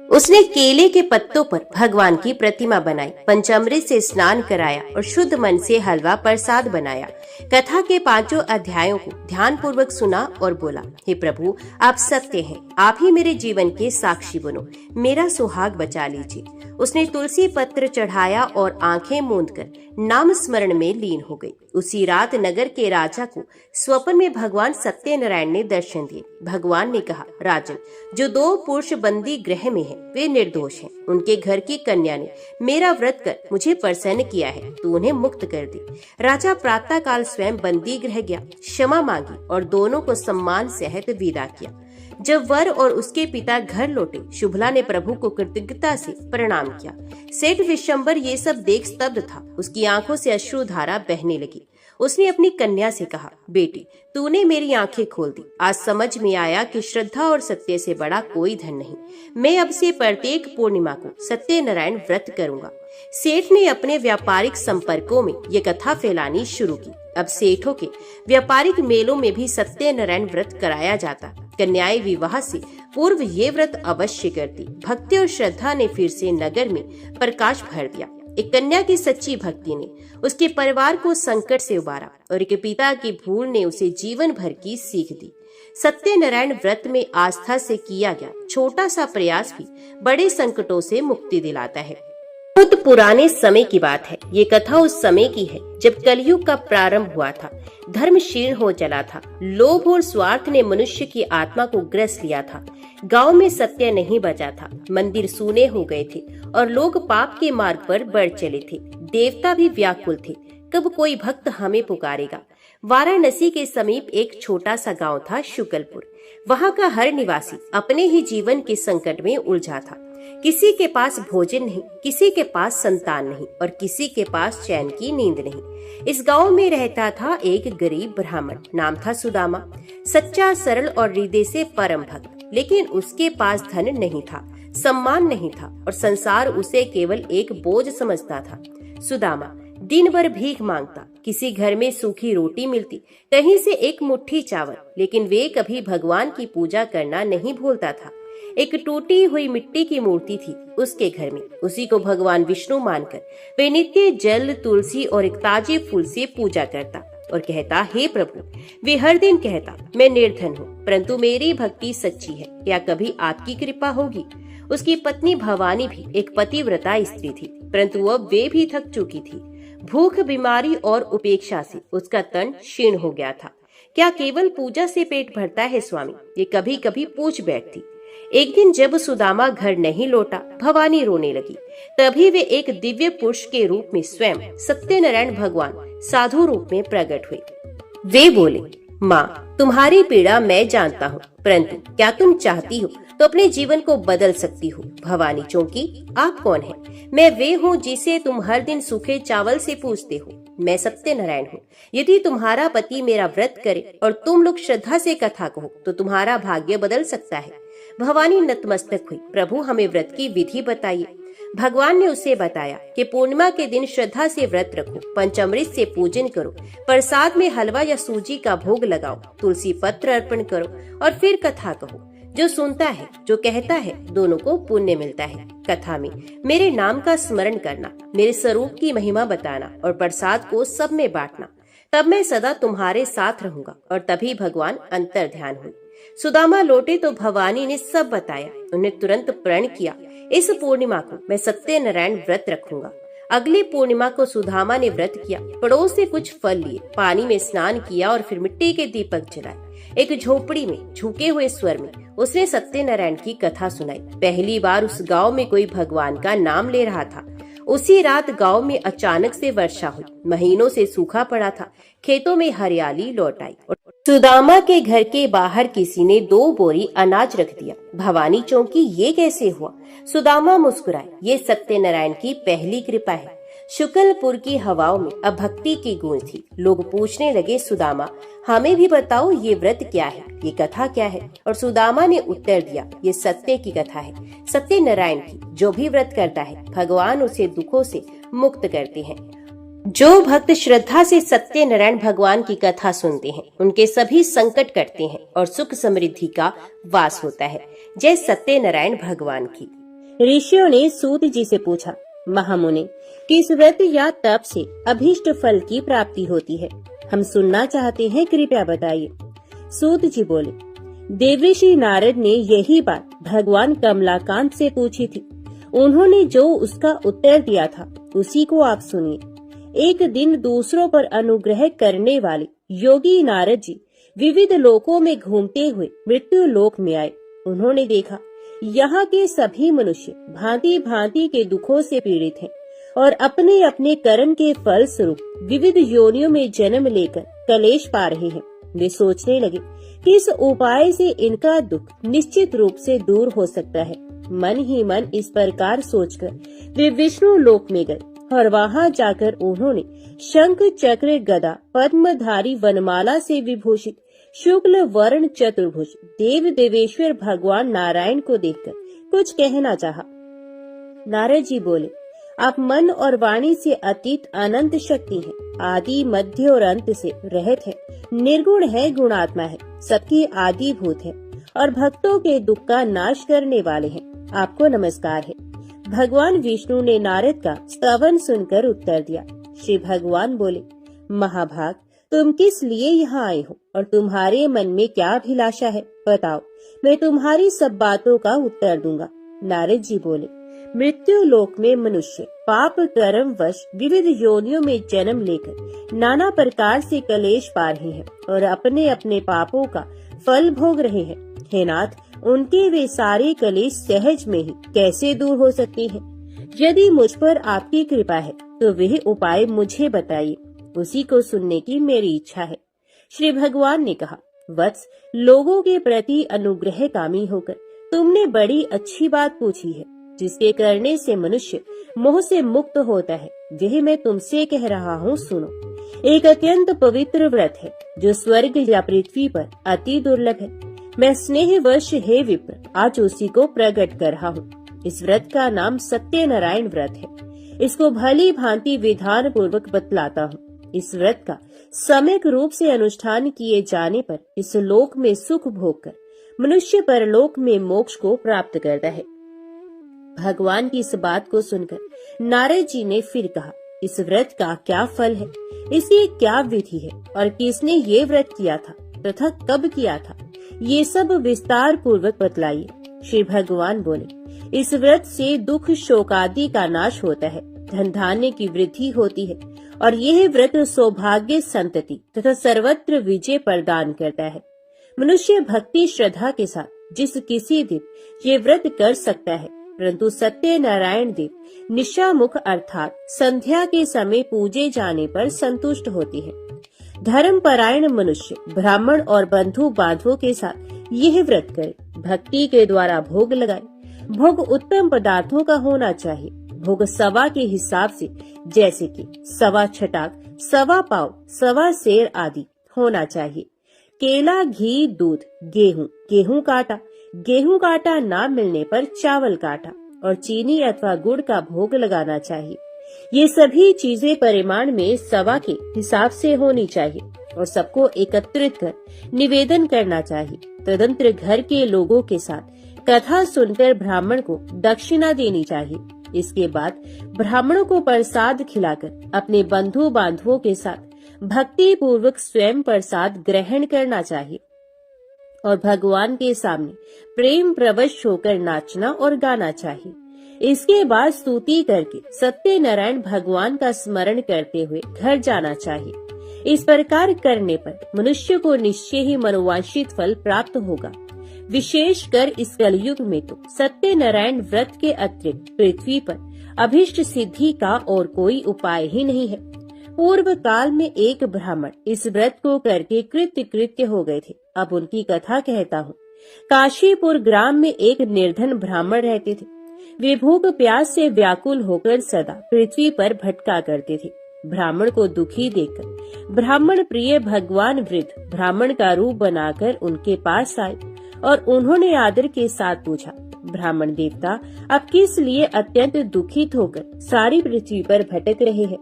उसने केले के पत्तों पर भगवान की प्रतिमा बनाई, पंचामृत से स्नान कराया और शुद्ध मन से हलवा प्रसाद बनाया। कथा के 5 अध्यायों को ध्यान पूर्वक सुना और बोला, हे प्रभु, आप सत्य हैं, आप ही मेरे जीवन के साक्षी बनो, मेरा सुहाग बचा लीजिए। उसने तुलसी पत्र चढ़ाया और आंखें मूंदकर नाम स्मरण में लीन हो गई। उसी रात नगर के राजा को स्वप्न में भगवान सत्यनारायण ने दर्शन दिए। भगवान ने कहा, राजन, जो 2 पुरुष बंदी गृह में हैं, वे निर्दोष हैं। उनके घर की कन्या ने मेरा व्रत कर मुझे प्रसन्न किया है, तो उन्हें मुक्त कर दी। राजा प्रातः काल स्वयं बंदी गृह गया, क्षमा मांगी और दोनों को सम्मान सहित विदा किया। जब वर और उसके पिता घर लौटे, शुभला ने प्रभु को कृतज्ञता से प्रणाम किया। सेठ विशंबर ये सब देख स्तब्ध था, उसकी आंखों से अश्रुधारा बहने लगी। उसने अपनी कन्या से कहा, बेटी, तूने मेरी आंखें खोल दी। आज समझ में आया कि श्रद्धा और सत्य से बड़ा कोई धन नहीं। मैं अब से प्रत्येक पूर्णिमा को सत्यनारायण व्रत करूंगा। सेठ ने अपने व्यापारिक संपर्कों में ये कथा फैलानी शुरू की। अब सेठों के व्यापारिक मेलों में भी सत्यनारायण व्रत कराया जाता। कन्याएं विवाह से पूर्व ये व्रत अवश्य करती। भक्ति और श्रद्धा ने फिर से नगर में प्रकाश भर दिया। एक कन्या की सच्ची भक्ति ने उसके परिवार को संकट से उबारा और एक पिता की भूल ने उसे जीवन भर की सीख दी। सत्यनारायण व्रत में आस्था से किया गया छोटा सा प्रयास भी बड़े संकटों से मुक्ति दिलाता है। बहुत पुराने समय की बात है। ये कथा उस समय की है जब कलयुग का प्रारंभ हुआ था। धर्म क्षीण हो चला था। लोभ और स्वार्थ ने मनुष्य की आत्मा को ग्रस लिया था। गांव में सत्य नहीं बचा था। मंदिर सूने हो गए थे और लोग पाप के मार्ग पर बढ़ चले थे। देवता भी व्याकुल थे, कब कोई भक्त हमें पुकारेगा। वाराणसी के समीप एक छोटा सा गांव था, शुक्लपुर। वहां का हर निवासी अपने ही जीवन के संकट में उलझा था। किसी के पास भोजन नहीं, किसी के पास संतान नहीं और किसी के पास चैन की नींद नहीं। इस गांव में रहता था एक गरीब ब्राह्मण, नाम था सुदामा। सच्चा, सरल और हृदय से परम भक्त। लेकिन उसके पास धन नहीं था, सम्मान नहीं था और संसार उसे केवल एक बोझ समझता था। सुदामा दिन भर भीख मांगता। किसी घर में सूखी रोटी मिलती, कहीं से एक मुट्ठी चावल, लेकिन वे कभी भगवान की पूजा करना नहीं भूलता था। एक टूटी हुई मिट्टी की मूर्ति थी उसके घर में। उसी को भगवान विष्णु मानकर वे नित्य जल, तुलसी और एक ताजे फूल से पूजा करता और कहता, हे प्रभु। वे हर दिन कहता, मैं निर्धन हूँ, परंतु मेरी भक्ति सच्ची है, क्या कभी आपकी कृपा होगी। उसकी पत्नी भवानी भी एक पतिव्रता स्त्री थी, परंतु अब वे भी थक चुकी थी। भूख, बीमारी और उपेक्षा से उसका तन क्षीण हो गया था। क्या केवल पूजा से पेट भरता है स्वामी, ये कभी कभी पूछ बैठती। एक दिन जब सुदामा घर नहीं लौटा, भवानी रोने लगी। तभी वे एक दिव्य पुरुष के रूप में स्वयं सत्यनारायण भगवान साधु रूप में प्रकट हुए। वे बोले, माँ, तुम्हारी पीड़ा मैं जानता हूँ, परंतु क्या तुम चाहती हो तो अपने जीवन को बदल सकती हो। भवानी चौंकी, आप कौन हैं? मैं वे हूँ जिसे तुम हर दिन सूखे चावल से पूछते हो। मैं सत्यनारायण हूँ। यदि तुम्हारा पति मेरा व्रत करे और तुम लोग श्रद्धा से कथा कहो तो तुम्हारा भाग्य बदल सकता है। भवानी नतमस्तक हुई, प्रभु हमें व्रत की विधि बताइए। भगवान ने उसे बताया कि पूर्णिमा के दिन श्रद्धा से व्रत रखो, पंचामृत से पूजन करो, प्रसाद में हलवा या सूजी का भोग लगाओ, तुलसी पत्र अर्पण करो और फिर कथा कहो। जो सुनता है, जो कहता है, दोनों को पुण्य मिलता है। कथा में मेरे नाम का स्मरण करना, मेरे स्वरूप की महिमा बताना और प्रसाद को सब में बांटना, तब मैं सदा तुम्हारे साथ रहूंगा। और तभी भगवान अंतर ध्यान हुई। सुदामा लौटे तो भवानी ने सब बताया। उन्हें तुरंत प्रण किया, इस पूर्णिमा को मैं सत्यनारायण व्रत रखूंगा। अगली पूर्णिमा को सुदामा ने व्रत किया। पड़ोस से कुछ फल लिए, पानी में स्नान किया और फिर मिट्टी के दीपक जलाए। एक झोपड़ी में झुके हुए स्वर में उसने सत्यनारायण की कथा सुनाई। पहली बार उस गांव में कोई भगवान का नाम ले रहा था। उसी रात गांव में अचानक से वर्षा हुई। महीनों से सूखा पड़ा था, खेतों में हरियाली लौट आई और सुदामा के घर के बाहर किसी ने 2 बोरी अनाज रख दिया। भवानी चौंकी, ये कैसे हुआ? सुदामा मुस्कुराए, ये सत्यनारायण की पहली कृपा है। शुक्लपुर की हवाओं में अब भक्ति की गूंज थी। लोग पूछने लगे, सुदामा हमें भी बताओ, ये व्रत क्या है, ये कथा क्या है? और सुदामा ने उत्तर दिया, ये सत्य की कथा है, सत्यनारायण की। जो भी व्रत करता है भगवान उसे दुखों से मुक्त करते हैं। जो भक्त श्रद्धा से सत्यनारायण भगवान की कथा सुनते हैं उनके सभी संकट कटते हैं और सुख समृद्धि का वास होता है। जय सत्यनारायण भगवान की। ऋषियों ने सूत जी से पूछा, महामुनि, किस व्रत या तप से अभीष्ट फल की प्राप्ति होती है? हम सुनना चाहते हैं, कृपया बताइए। सूत जी बोले, देवर्षि नारद ने यही बात भगवान कमलाकांत से पूछी थी। उन्होंने जो उसका उत्तर दिया था उसी को आप सुनिए। एक दिन दूसरों पर अनुग्रह करने वाले योगी नारद जी विविध लोकों में घूमते हुए मृत्यु लोक में आए। उन्होंने देखा यहाँ के सभी मनुष्य भांति भांति के दुखों से पीड़ित हैं और अपने अपने कर्म के फल स्वरूप विविध योनियों में जन्म लेकर कलेश पा रहे हैं। वे सोचने लगे कि इस उपाय से इनका दुख निश्चित रूप से दूर हो सकता है। मन ही मन इस प्रकार सोचकर वे विष्णु लोक में गए और वहां जाकर उन्होंने शंख चक्र गदा पद्मधारी वनमाला से विभूषित शुक्ल वर्ण चतुर्भुज देव देवेश्वर भगवान नारायण को देखकर कुछ कहना चाहा। नारद जी बोले, आप मन और वाणी से अतीत अनंत शक्ति हैं, आदि मध्य और अंत से रहित है, निर्गुण है, गुणात्मा है, सबकी आदि भूत है और भक्तों के दुख का नाश करने वाले हैं। आपको नमस्कार है। भगवान विष्णु ने नारद का स्तवन सुनकर उत्तर दिया। श्री भगवान बोले, महाभाग, तुम किस लिए यहाँ आए हो और तुम्हारे मन में क्या अभिलाषा है? बताओ, मैं तुम्हारी सब बातों का उत्तर दूंगा। नारद जी बोले, मृत्यु लोक में मनुष्य पाप कर्म वश विविध योनियों में जन्म लेकर नाना प्रकार से कलेश पा रहे हैं और अपने अपने पापों का फल भोग रहे हैं। हे नाथ, उनके वे सारे कलेश सहज में ही कैसे दूर हो सकते हैं? यदि मुझ पर आपकी कृपा है तो वह उपाय मुझे बताइए, उसी को सुनने की मेरी इच्छा है। श्री भगवान ने कहा, वत्स, लोगों के प्रति अनुग्रह कामी होकर तुमने बड़ी अच्छी बात पूछी है। जिसके करने से मनुष्य मोह से मुक्त होता है, वह मैं तुमसे कह रहा हूँ, सुनो। एक अत्यंत पवित्र व्रत है जो स्वर्ग या पृथ्वी पर अति दुर्लभ है। मैं स्नेहवश हे विप्र आज उसी को प्रकट कर रहा हूँ। इस व्रत का नाम सत्यनारायण व्रत है। इसको भली भांति विधान पूर्वक बतलाता हूँ। इस व्रत का सम्यक रूप से अनुष्ठान किए जाने पर इस लोक में सुख भोग कर मनुष्य परलोक में मोक्ष को प्राप्त करता है। भगवान की इस बात को सुनकर नारद जी ने फिर कहा, इस व्रत का क्या फल है, इसकी क्या विधि है और किसने ये व्रत किया था तथा कब किया था, ये सब विस्तार पूर्वक बतलाइए। श्री भगवान बोले, इस व्रत से दुख शोक आदि का नाश होता है, धन धान्य की वृद्धि होती है और यह व्रत सौभाग्य संतति तथा सर्वत्र विजय प्रदान करता है। मनुष्य भक्ति श्रद्धा के साथ जिस किसी दिन ये व्रत कर सकता है, परंतु सत्यनारायण देव निशामुख अर्थात संध्या के समय पूजे जाने पर संतुष्ट होती है। धर्म परायण मनुष्य ब्राह्मण और बंधु बांधवों के साथ यह व्रत करे, भक्ति के द्वारा भोग लगाए। भोग उत्तम पदार्थों का होना चाहिए। भोग सवा के हिसाब से, जैसे कि सवा छटाक, सवा पाव, सवा सेर आदि होना चाहिए। केला, घी, दूध, गेहूं, गेहूं काटा ना मिलने पर चावल काटा और चीनी अथवा गुड़ का भोग लगाना चाहिए। ये सभी चीजें परिमाण में सवा के हिसाब से होनी चाहिए और सबको एकत्रित कर निवेदन करना चाहिए। तदंतर घर के लोगों के साथ कथा सुनकर ब्राह्मण को दक्षिणा देनी चाहिए। इसके बाद ब्राह्मणों को प्रसाद खिलाकर अपने बंधु बांधवों के साथ भक्ति पूर्वक स्वयं प्रसाद ग्रहण करना चाहिए और भगवान के सामने प्रेम प्रवश होकर नाचना और गाना चाहिए। इसके बाद स्तुति करके सत्यनारायण भगवान का स्मरण करते हुए घर जाना चाहिए। इस प्रकार करने पर मनुष्य को निश्चय ही मनोवांछित फल प्राप्त होगा। विशेषकर इस कलयुग में तो सत्यनारायण व्रत के अतिरिक्त पृथ्वी पर अभिष्ट सिद्धि का और कोई उपाय ही नहीं है। पूर्व काल में एक ब्राह्मण इस व्रत को करके कृत्य हो गए थे। अब उनकी कथा कहता हूँ। काशीपुर ग्राम में एक निर्धन ब्राह्मण रहते थे। वे भूख प्यास से व्याकुल होकर सदा पृथ्वी पर भटका करते थे। ब्राह्मण को दुखी देखकर ब्राह्मण प्रिय भगवान वृद्ध ब्राह्मण का रूप बनाकर उनके पास आए और उन्होंने आदर के साथ पूछा, ब्राह्मण देवता, आप किस लिए अत्यंत दुखित होकर सारी पृथ्वी पर भटक रहे हैं?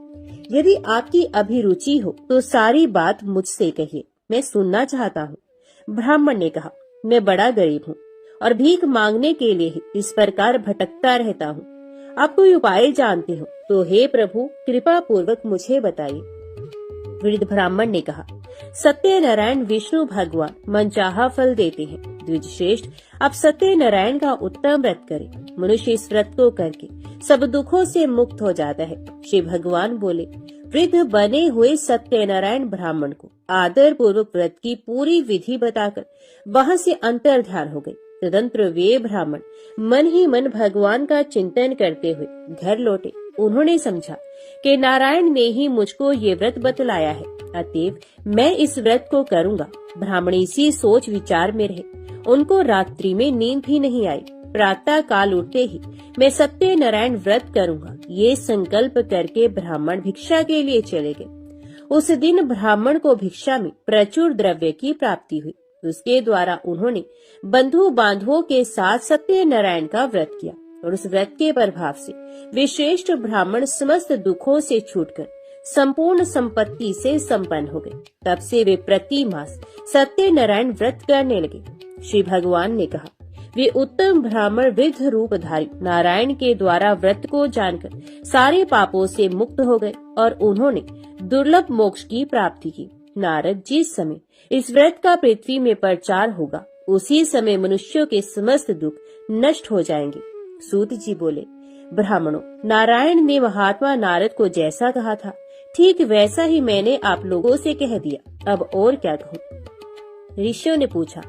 यदि आपकी अभिरुचि हो तो सारी बात मुझसे कहिए, मैं सुनना चाहता हूँ। ब्राह्मण ने कहा, मैं बड़ा गरीब हूँ और भीख मांगने के लिए ही इस प्रकार भटकता रहता हूँ। आप कोई उपाय जानते हो तो हे प्रभु कृपा पूर्वक मुझे बताइए। वृद्ध ब्राह्मण ने कहा, सत्यनारायण विष्णु भगवान मनचाहा फल देते हैं। द्विज श्रेष्ठ, आप सत्यनारायण का उत्तम व्रत करें। मनुष्य इस व्रत को करके सब दुखों से मुक्त हो जाता है। श्री भगवान बोले। वृद्ध बने हुए सत्यनारायण ब्राह्मण को आदर पूर्वक व्रत की पूरी विधि बताकर वहां से अंतर ध्यान हो गई। तदंतर वे ब्राह्मण मन ही मन भगवान का चिंतन करते हुए घर लौटे। उन्होंने समझा कि नारायण ने ही मुझको ये व्रत बतलाया है, अतएव मैं इस व्रत को करूंगा। ब्राह्मण इसी सोच विचार में रहे। उनको रात्रि में नींद भी नहीं आई। प्रातः काल उठते ही मैं सत्यनारायण व्रत करूंगा, ये संकल्प करके ब्राह्मण भिक्षा के लिए चले गए। उस दिन ब्राह्मण को भिक्षा में प्रचुर द्रव्य की प्राप्ति हुई। उसके द्वारा उन्होंने बंधु बांधवों के साथ सत्यनारायण का व्रत किया और उस व्रत के प्रभाव से वे श्रेष्ठ ब्राह्मण समस्त दुखों से छूटकर संपूर्ण संपत्ति से संपन्न हो गए। तब से वे प्रति मास सत्यनारायण व्रत करने लगे। श्री भगवान ने कहा, वे उत्तम ब्राह्मण वृद्ध रूपधारी नारायण के द्वारा व्रत को जानकर सारे पापों से मुक्त हो गए और उन्होंने दुर्लभ मोक्ष की प्राप्ति की। नारद, जिस समय इस व्रत का पृथ्वी में प्रचार होगा उसी समय मनुष्यों के समस्त दुख नष्ट हो जाएंगे। सूत जी बोले, ब्राह्मणों, नारायण ने महात्मा नारद को जैसा कहा था ठीक वैसा ही मैंने आप लोगों से कह दिया, अब और क्या कहूँ। ऋषियों ने पूछा,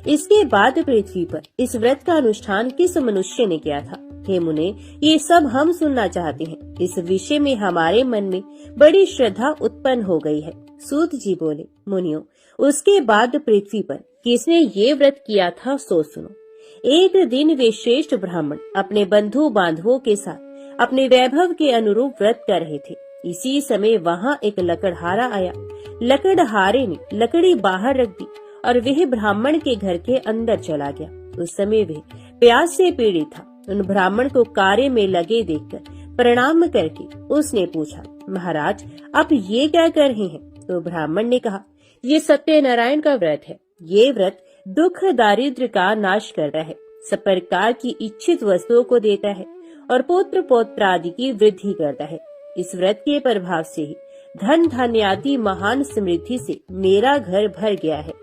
इसके बाद पृथ्वी पर इस व्रत का अनुष्ठान किस मनुष्य ने किया था? हे मुने, ये सब हम सुनना चाहते हैं। इस विषय में हमारे मन में बड़ी श्रद्धा उत्पन्न हो गई है। सूत जी बोले, मुनियों, उसके बाद पृथ्वी पर किसने ये व्रत किया था सो सुनो। एक दिन वे श्रेष्ठ ब्राह्मण अपने बंधु बांधवों के साथ अपने वैभव के अनुरूप व्रत कर रहे थे। इसी समय वहाँ एक लकड़हारा आया। लकड़हारे ने लकड़ी बाहर रख दी और वह ब्राह्मण के घर के अंदर चला गया। उस समय वह प्यास से पीड़ित था। उन ब्राह्मण को कार्य में लगे देखकर प्रणाम करके उसने पूछा, महाराज, आप ये क्या कर रहे हैं? तो ब्राह्मण ने कहा, ये सत्यनारायण का व्रत है। ये व्रत दुख दारिद्र्य का नाश करता है, सब प्रकार की इच्छित वस्तुओं को देता है और पुत्र पौत्र आदि की वृद्धि करता है। इस व्रत के प्रभाव से ही धन धान्य आदि महान समृद्धि से मेरा घर भर गया है।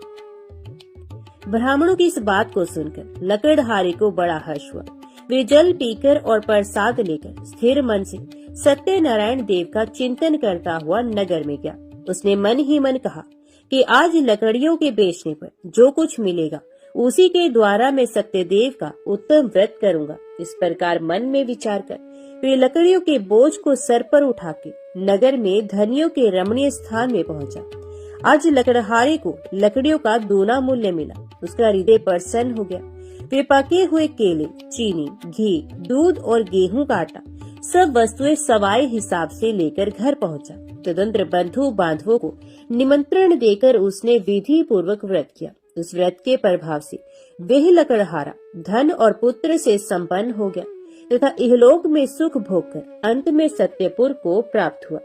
ब्राह्मणों की इस बात को सुनकर लकड़हारे को बड़ा हर्ष हुआ। वे जल पीकर और प्रसाद लेकर स्थिर मन से सत्यनारायण देव का चिंतन करता हुआ नगर में गया। उसने मन ही मन कहा कि आज लकड़ियों के बेचने पर जो कुछ मिलेगा उसी के द्वारा मैं सत्यदेव का उत्तम व्रत करूंगा। इस प्रकार मन में विचार कर वे लकड़ियों के बोझ को सर पर उठा के नगर में धनियों के रमणीय स्थान में पहुंचा। आज लकड़हारे को लकड़ियों का दूना मूल्य मिला। उसका हृदय प्रसन्न हो गया। वे पके हुए केले, चीनी, घी, दूध और गेहूं का आटा सब वस्तुएं सवाए हिसाब से लेकर घर पहुंचा। तदंतर बंधु बांधवों को निमंत्रण देकर उसने विधि पूर्वक व्रत किया। उस व्रत के प्रभाव से वह लकड़हारा धन और पुत्र से संपन्न हो गया तथा इहलोक में सुख भोगकर अंत में सत्यपुर को प्राप्त हुआ।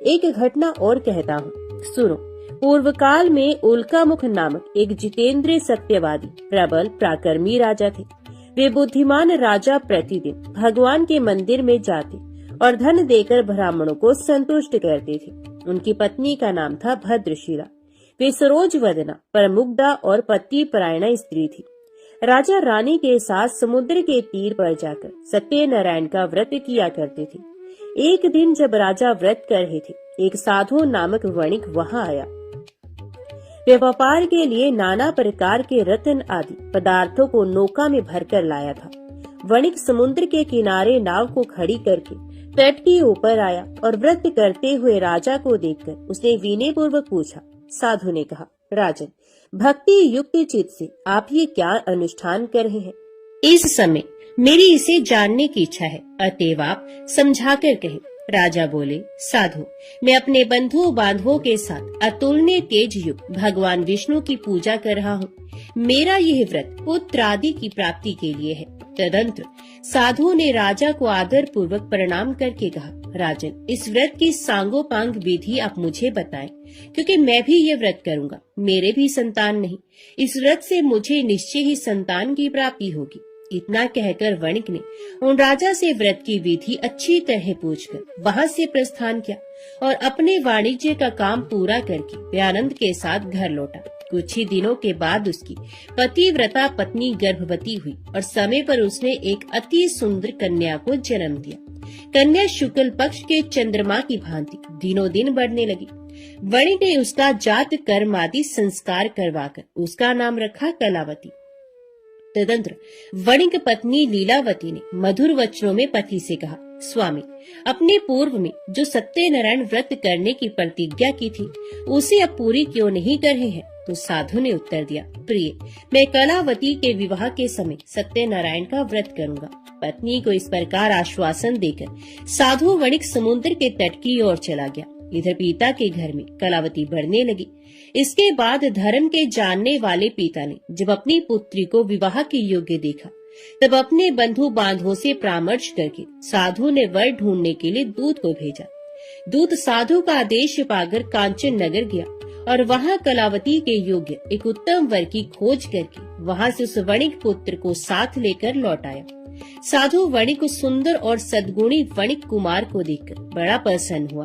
एक घटना और कहता हूँ, सुनो। पूर्व काल में उल्कामुख नामक एक जितेंद्रिय सत्यवादी प्रबल पराक्रमी राजा थे। वे बुद्धिमान राजा प्रतिदिन भगवान के मंदिर में जाते और धन देकर ब्राह्मणों को संतुष्ट करते थे। उनकी पत्नी का नाम था भद्रशिला। वे सरोज वदना, परमुग्धा और पति परायणा स्त्री थी। राजा रानी के साथ समुद्र के तीर पर जाकर सत्यनारायण का व्रत किया करते थे। एक दिन जब राजा व्रत कर रहे थे, एक साधु नामक वणिक वहां आया। वे व्यापार के लिए नाना प्रकार के रत्न आदि पदार्थों को नौका में भरकर लाया था। वणिक समुद्र के किनारे नाव को खड़ी करके तट के ऊपर आया और व्रत करते हुए राजा को देखकर उसने विनय पूर्वक पूछा। साधु ने कहा, राजन, भक्ति युक्त चित्त से आप ये क्या अनुष्ठान कर रहे हैं? इस समय मेरी इसे जानने की इच्छा है, अतएव आप समझाकर कहें। राजा बोले, साधु, मैं अपने बंधु बांधवों के साथ अतुलनीय तेज युक्त भगवान विष्णु की पूजा कर रहा हूँ। मेरा यह व्रत पुत्र आदि की प्राप्ति के लिए है। तदंतर साधु ने राजा को आदर पूर्वक प्रणाम करके कहा, राजन, इस व्रत की सांगोपांग विधि आप मुझे बताएं, क्योंकि मैं भी ये व्रत करूंगा। मेरे भी संतान नहीं, इस व्रत से मुझे निश्चय ही संतान की प्राप्ति होगी। इतना कहकर वणिक ने उन राजा से व्रत की विधि अच्छी तरह पूछकर वहां से प्रस्थान किया और अपने वाणिज्य का काम पूरा करके वे आनंद के साथ घर लौटा। कुछ ही दिनों के बाद उसकी पतिव्रता पत्नी गर्भवती हुई और समय पर उसने एक अति सुंदर कन्या को जन्म दिया। कन्या शुक्ल पक्ष के चंद्रमा की भांति दिनों दिन बढ़ने लगी। वणिक ने उसका जात कर्म आदि संस्कार करवाकर उसका नाम रखा कलावती। तदंतर वणिक पत्नी लीलावती ने मधुर वचनों में पति से कहा, स्वामी, अपने पूर्व में जो सत्यनारायण व्रत करने की प्रतिज्ञा की थी उसे अब पूरी क्यों नहीं कर रहे हैं? तो साधु ने उत्तर दिया, प्रिय, मैं कलावती के विवाह के समय सत्यनारायण का व्रत करूंगा। पत्नी को इस प्रकार आश्वासन देकर साधु वणिक समुद्र के तट की ओर चला गया। इधर पिता के घर में कलावती बढ़ने लगी। इसके बाद धर्म के जानने वाले पिता ने जब अपनी पुत्री को विवाह के योग्य देखा, तब अपने बंधु बांधवों से परामर्श करके साधु ने वर ढूंढने के लिए दूत को भेजा। दूत साधु का आदेश पाकर कांचन नगर गया और वहां कलावती के योग्य एक उत्तम वर की खोज करके वहां से उस वणिक पुत्र को साथ लेकर लौट आया। साधु वणिक उस सुंदर और सद्गुणी वणिक कुमार को देखकर बड़ा प्रसन्न हुआ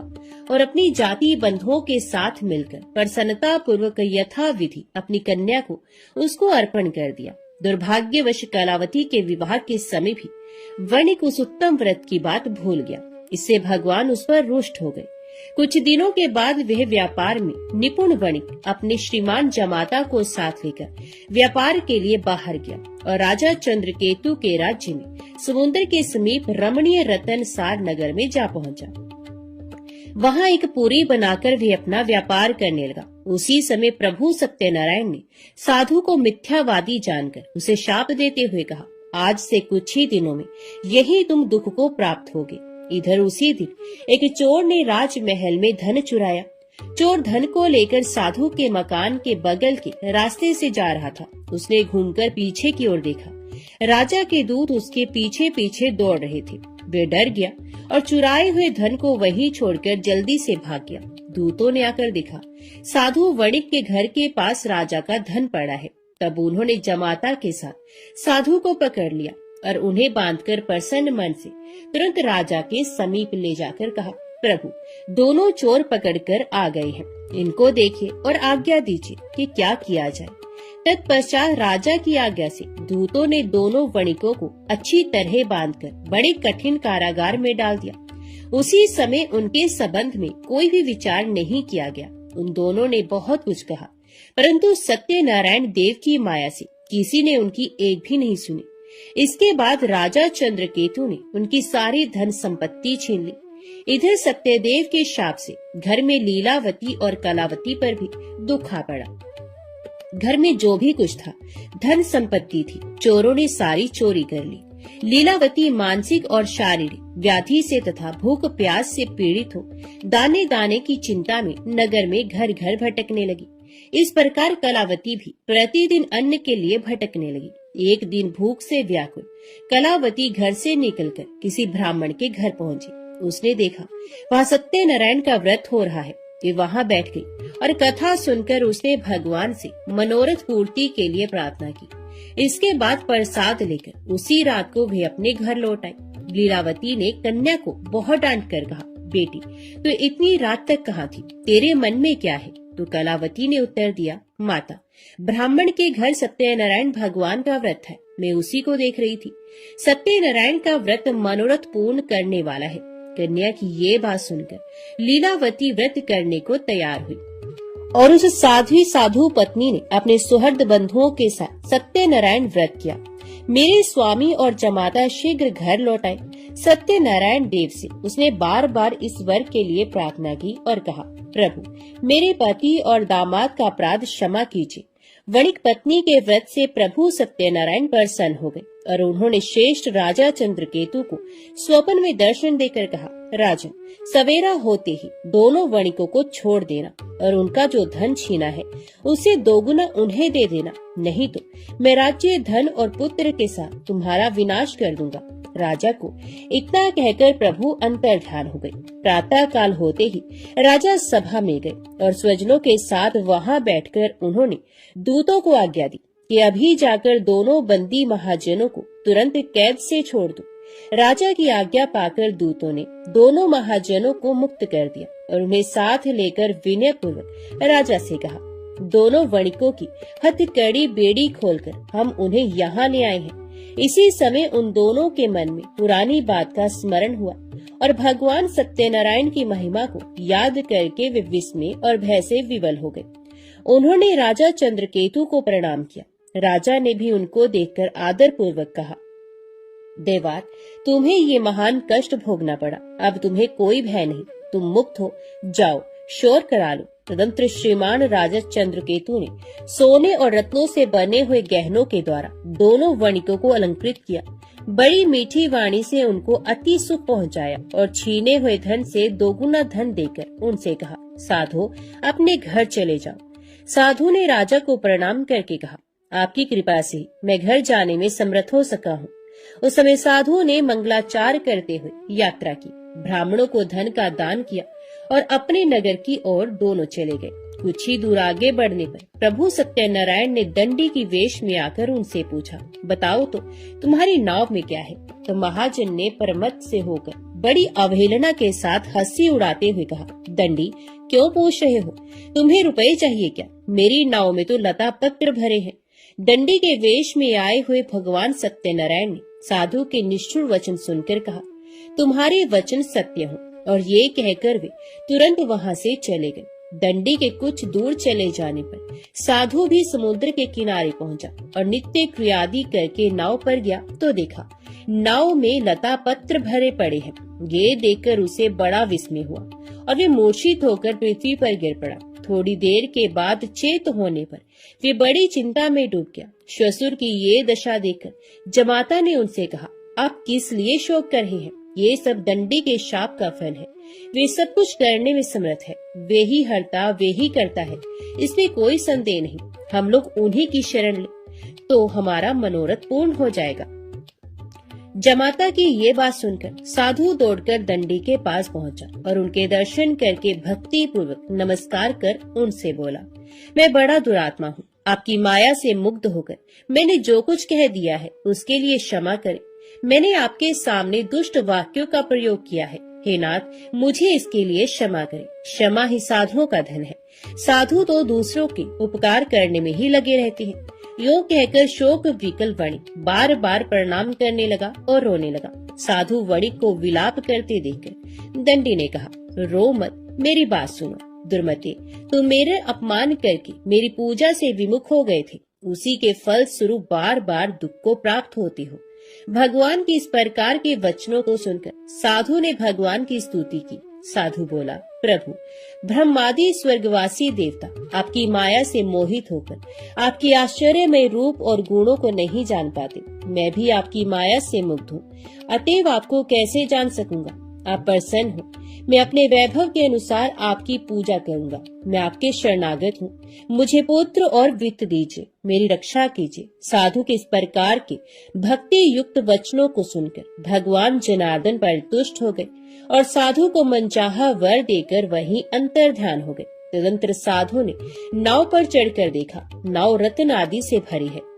और अपनी जाति बंधुओं के साथ मिलकर प्रसन्नता पूर्वक यथा विधि अपनी कन्या को उसको अर्पण कर दिया। दुर्भाग्यवश कलावती के विवाह के समय भी वणिक उस उत्तम व्रत की बात भूल गया। इससे भगवान उस पर रुष्ट हो गए। कुछ दिनों के बाद वह व्यापार में निपुण वणिक अपने श्रीमान जमाता को साथ लेकर व्यापार के लिए बाहर गया और राजा चंद्रकेतु के राज्य में समुद्र के समीप रमणीय रतनसार नगर में जा पहुंचा। वहां एक पुरी बनाकर वे अपना व्यापार करने लगा। उसी समय प्रभु सत्यनारायण ने साधु को मिथ्यावादी जानकर उसे शाप देते हुए कहा, आज से कुछ ही दिनों में यही तुम दुख को प्राप्त होगे। इधर उसी दिन एक चोर ने राजमहल में धन चुराया। चोर धन को लेकर साधु के मकान के बगल के रास्ते से जा रहा था। उसने घूमकर पीछे की ओर देखा। राजा के दूत उसके पीछे पीछे दौड़ रहे थे। वे डर गया और चुराए हुए धन को वहीं छोड़कर जल्दी से भाग गया। दूतों ने आकर देखा साधु वणिक के घर के पास राजा का धन पड़ा है। तब उन्होंने जमाता के साथ साधु को पकड़ लिया और उन्हें बांधकर प्रसन्न मन से तुरंत राजा के समीप ले जाकर कहा, प्रभु, दोनों चोर पकड़कर आ गए हैं। इनको देखिए और आज्ञा दीजिए कि क्या किया जाए। तत्पश्चात राजा की आज्ञा से दूतों ने दोनों वणिकों को अच्छी तरह बांधकर बड़े कठिन कारागार में डाल दिया। उसी समय उनके संबंध में कोई भी विचार नहीं किया गया। उन दोनों ने बहुत कुछ कहा, परंतु सत्यनारायण देव की माया से किसी ने उनकी एक भी नहीं सुनी। इसके बाद राजा चंद्रकेतु ने उनकी सारी धन संपत्ति छीन ली। इधर सत्यदेव के शाप से घर में लीलावती और कलावती पर भी दुख आ पड़ा। घर में जो भी कुछ था, धन संपत्ति थी, चोरों ने सारी चोरी कर ली। लीलावती मानसिक और शारीरिक व्याधि से तथा भूख प्यास से पीड़ित हो दाने दाने की चिंता में नगर में घर घर भटकने लगी। इस प्रकार कलावती भी प्रतिदिन अन्न के लिए भटकने लगी। एक दिन भूख से व्याकुल कलावती घर से निकलकर किसी ब्राह्मण के घर पहुंची। उसने देखा वहाँ सत्यनारायण का व्रत हो रहा है। वे वहाँ बैठ गई और कथा सुनकर उसने भगवान से मनोरथ पूर्ति के लिए प्रार्थना की। इसके बाद प्रसाद लेकर उसी रात को वे अपने घर लौट आई। लीलावती ने कन्या को बहुत डांट कर कहा, बेटी, तू इतनी रात तक कहाँ थी? तेरे मन में क्या है? तो कलावती ने उत्तर दिया, माता, ब्राह्मण के घर सत्यनारायण भगवान का व्रत है, मैं उसी को देख रही थी। सत्यनारायण का व्रत मनोरथ पूर्ण करने वाला है। कन्या की ये बात सुनकर लीलावती व्रत करने को तैयार हुई और उस साधु पत्नी ने अपने सुहृद बंधुओं के साथ सत्यनारायण व्रत किया। मेरे स्वामी और जमाता शीघ्र घर लौट आए। सत्यनारायण देव से उसने बार बार इस वर के लिए प्रार्थना की और कहा, प्रभु, मेरे पति और दामाद का अपराध क्षमा कीजिए। वणिक पत्नी के व्रत से प्रभु सत्यनारायण प्रसन्न हो गए और उन्होंने श्रेष्ठ राजा चंद्रकेतु को स्वप्न में दर्शन देकर कहा, राजन, सवेरा होते ही दोनों वणिकों को छोड़ देना और उनका जो धन छीना है उसे दोगुना उन्हें दे देना, नहीं तो मैं राज्य, धन और पुत्र के साथ तुम्हारा विनाश कर दूंगा। राजा को इतना कहकर प्रभु अंतर्ध्यान हो गए। प्रातः काल होते ही राजा सभा में गए और स्वजनों के साथ वहां बैठकर उन्होंने दूतों को आज्ञा दी कि अभी जाकर दोनों बंदी महाजनों को तुरंत कैद से छोड़ दो। राजा की आज्ञा पाकर दूतों ने दोनों महाजनों को मुक्त कर दिया और उन्हें साथ लेकर विनय पूर्वक राजा से कहा, दोनों वणिकों की हथकड़ी बेड़ी खोलकर हम उन्हें यहाँ ले आए हैं। इसी समय उन दोनों के मन में पुरानी बात का स्मरण हुआ और भगवान सत्यनारायण की महिमा को याद करके वे विस्मय और भय से विवल हो गए। उन्होंने राजा चंद्रकेतु को प्रणाम किया। राजा ने भी उनको देखकर आदर पूर्वक कहा, देवार, तुम्हें ये महान कष्ट भोगना पड़ा, अब तुम्हें कोई भय नहीं, तुम मुक्त हो, जाओ शोर करा लो। तदंतर श्रीमान राजा चंद्रकेतु ने सोने और रत्नों से बने हुए गहनों के द्वारा दोनों वणिकों को अलंकृत किया। बड़ी मीठी वाणी से उनको अति सुख पहुंचाया और छीने हुए धन से दोगुना धन देकर उनसे कहा, साधो अपने घर चले जाओ। साधु ने राजा को प्रणाम करके कहा, आपकी कृपा से मैं घर जाने में समर्थ हो सका हूँ। उस समय साधुओं ने मंगलाचार करते हुए यात्रा की, ब्राह्मणों को धन का दान किया और अपने नगर की ओर दोनों चले गए। कुछ ही दूर आगे बढ़ने पर प्रभु सत्यनारायण ने दंडी की वेश में आकर उनसे पूछा, बताओ तो तुम्हारी नाव में क्या है? तो महाजन ने परमत से होकर बड़ी अवहेलना के साथ हंसी उड़ाते हुए कहा, दंडी क्यों पूछ रहे हो? तुम्हें रुपए चाहिए क्या? मेरी नाव में तो लता पत्र भरे हैं। दंडी के वेश में आए हुए भगवान सत्यनारायण ने साधु के निष्ठुर वचन सुनकर कहा, तुम्हारे वचन सत्य हो। और ये कहकर वे तुरंत वहां से चले गए। दंडी के कुछ दूर चले जाने पर साधु भी समुद्र के किनारे पहुंचा और नित्य क्रियादि करके नाव पर गया तो देखा नाव में लता पत्र भरे पड़े हैं। ये देखकर उसे बड़ा विस्मय हुआ और वे मूर्छित होकर पृथ्वी पर गिर पड़ा। थोड़ी देर के बाद चेत होने पर वे बड़ी चिंता में डूब गया। श्वशुर की ये दशा देखकर जमाता ने उनसे कहा, आप किस लिए शोक कर रहे हैं? ये सब दंडी के शाप का फल है। वे सब कुछ करने में समर्थ है, वे ही हरता वे ही करता है, इसमें कोई संदेह नहीं। हम लोग उन्हीं की शरण ले तो हमारा मनोरथ पूर्ण हो जाएगा। जमाता की ये बात सुनकर साधु दौड़कर दंडी के पास पहुंचा और उनके दर्शन करके भक्ति पूर्वक नमस्कार कर उनसे बोला, मैं बड़ा दुरात्मा हूँ। आपकी माया से मुग्ध होकर मैंने जो कुछ कह दिया है उसके लिए क्षमा करें। मैंने आपके सामने दुष्ट वाक्यों का प्रयोग किया है। हे नाथ, मुझे इसके लिए क्षमा करें। क्षमा ही साधुओं का धन है। साधु तो दूसरों के उपकार करने में ही लगे रहते हैं। यो कहकर शोक विकल वणिक बार बार प्रणाम करने लगा और रोने लगा। साधु वणिक को विलाप करते देखकर दंडी ने कहा, रो मत, मेरी बात सुनो। दुर्मते, तुम मेरे अपमान करके मेरी पूजा से विमुख हो गए थे, उसी के फल स्वरूप बार बार दुख को प्राप्त होती हो। भगवान के इस प्रकार के वचनों को सुनकर साधु ने भगवान की स्तुति की। साधु बोला, प्रभु, ब्रह्मादि स्वर्गवासी देवता आपकी माया से मोहित होकर आपकी आश्चर्यमय रूप और गुणों को नहीं जान पाते। मैं भी आपकी माया से मुग्ध हूँ, अतएव आपको कैसे जान सकूंगा? आप प्रसन्न हो, मैं अपने वैभव के अनुसार आपकी पूजा करूंगा। मैं आपके शरणागत हूँ, मुझे पुत्र और वित्त दीजिए, मेरी रक्षा कीजिए। साधु के इस प्रकार के भक्ति युक्त वचनों को सुनकर भगवान जनार्दन पर तुष्ट हो गए और साधु को मनचाहा वर देकर वहीं अंतर्ध्यान हो गए। तदंतर साधु ने नाव पर चढ़कर देखा, नाव रत्न आदि से भरी है।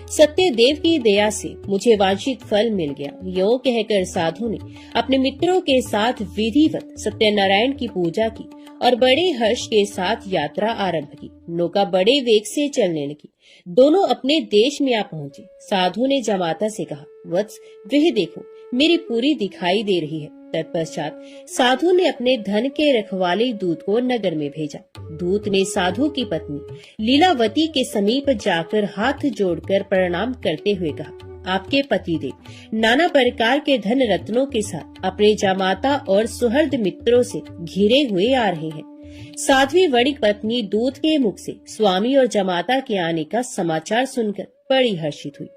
सत्य देव की दया से मुझे वांछित फल मिल गया। यो कहकर साधु ने अपने मित्रों के साथ विधिवत सत्यनारायण की पूजा की और बड़े हर्ष के साथ यात्रा आरंभ की। नौका बड़े वेग से चलने लगी। दोनों अपने देश में आ पहुँचे। साधु ने जमाता से कहा, वत्स, वह देखो, मेरी पूरी दिखाई दे रही है। तत्पश्चात साधु ने अपने धन के रखवाले दूत को नगर में भेजा। दूत ने साधु की पत्नी लीलावती के समीप जाकर हाथ जोड़कर प्रणाम करते हुए कहा, आपके पतिदेव नाना प्रकार के धन रत्नों के साथ अपने जमाता और सुहृद मित्रों से घिरे हुए आ रहे हैं। साध्वी वणिक पत्नी दूत के मुख से स्वामी और जमाता के आने का समाचार सुनकर बड़ी हर्षित हुई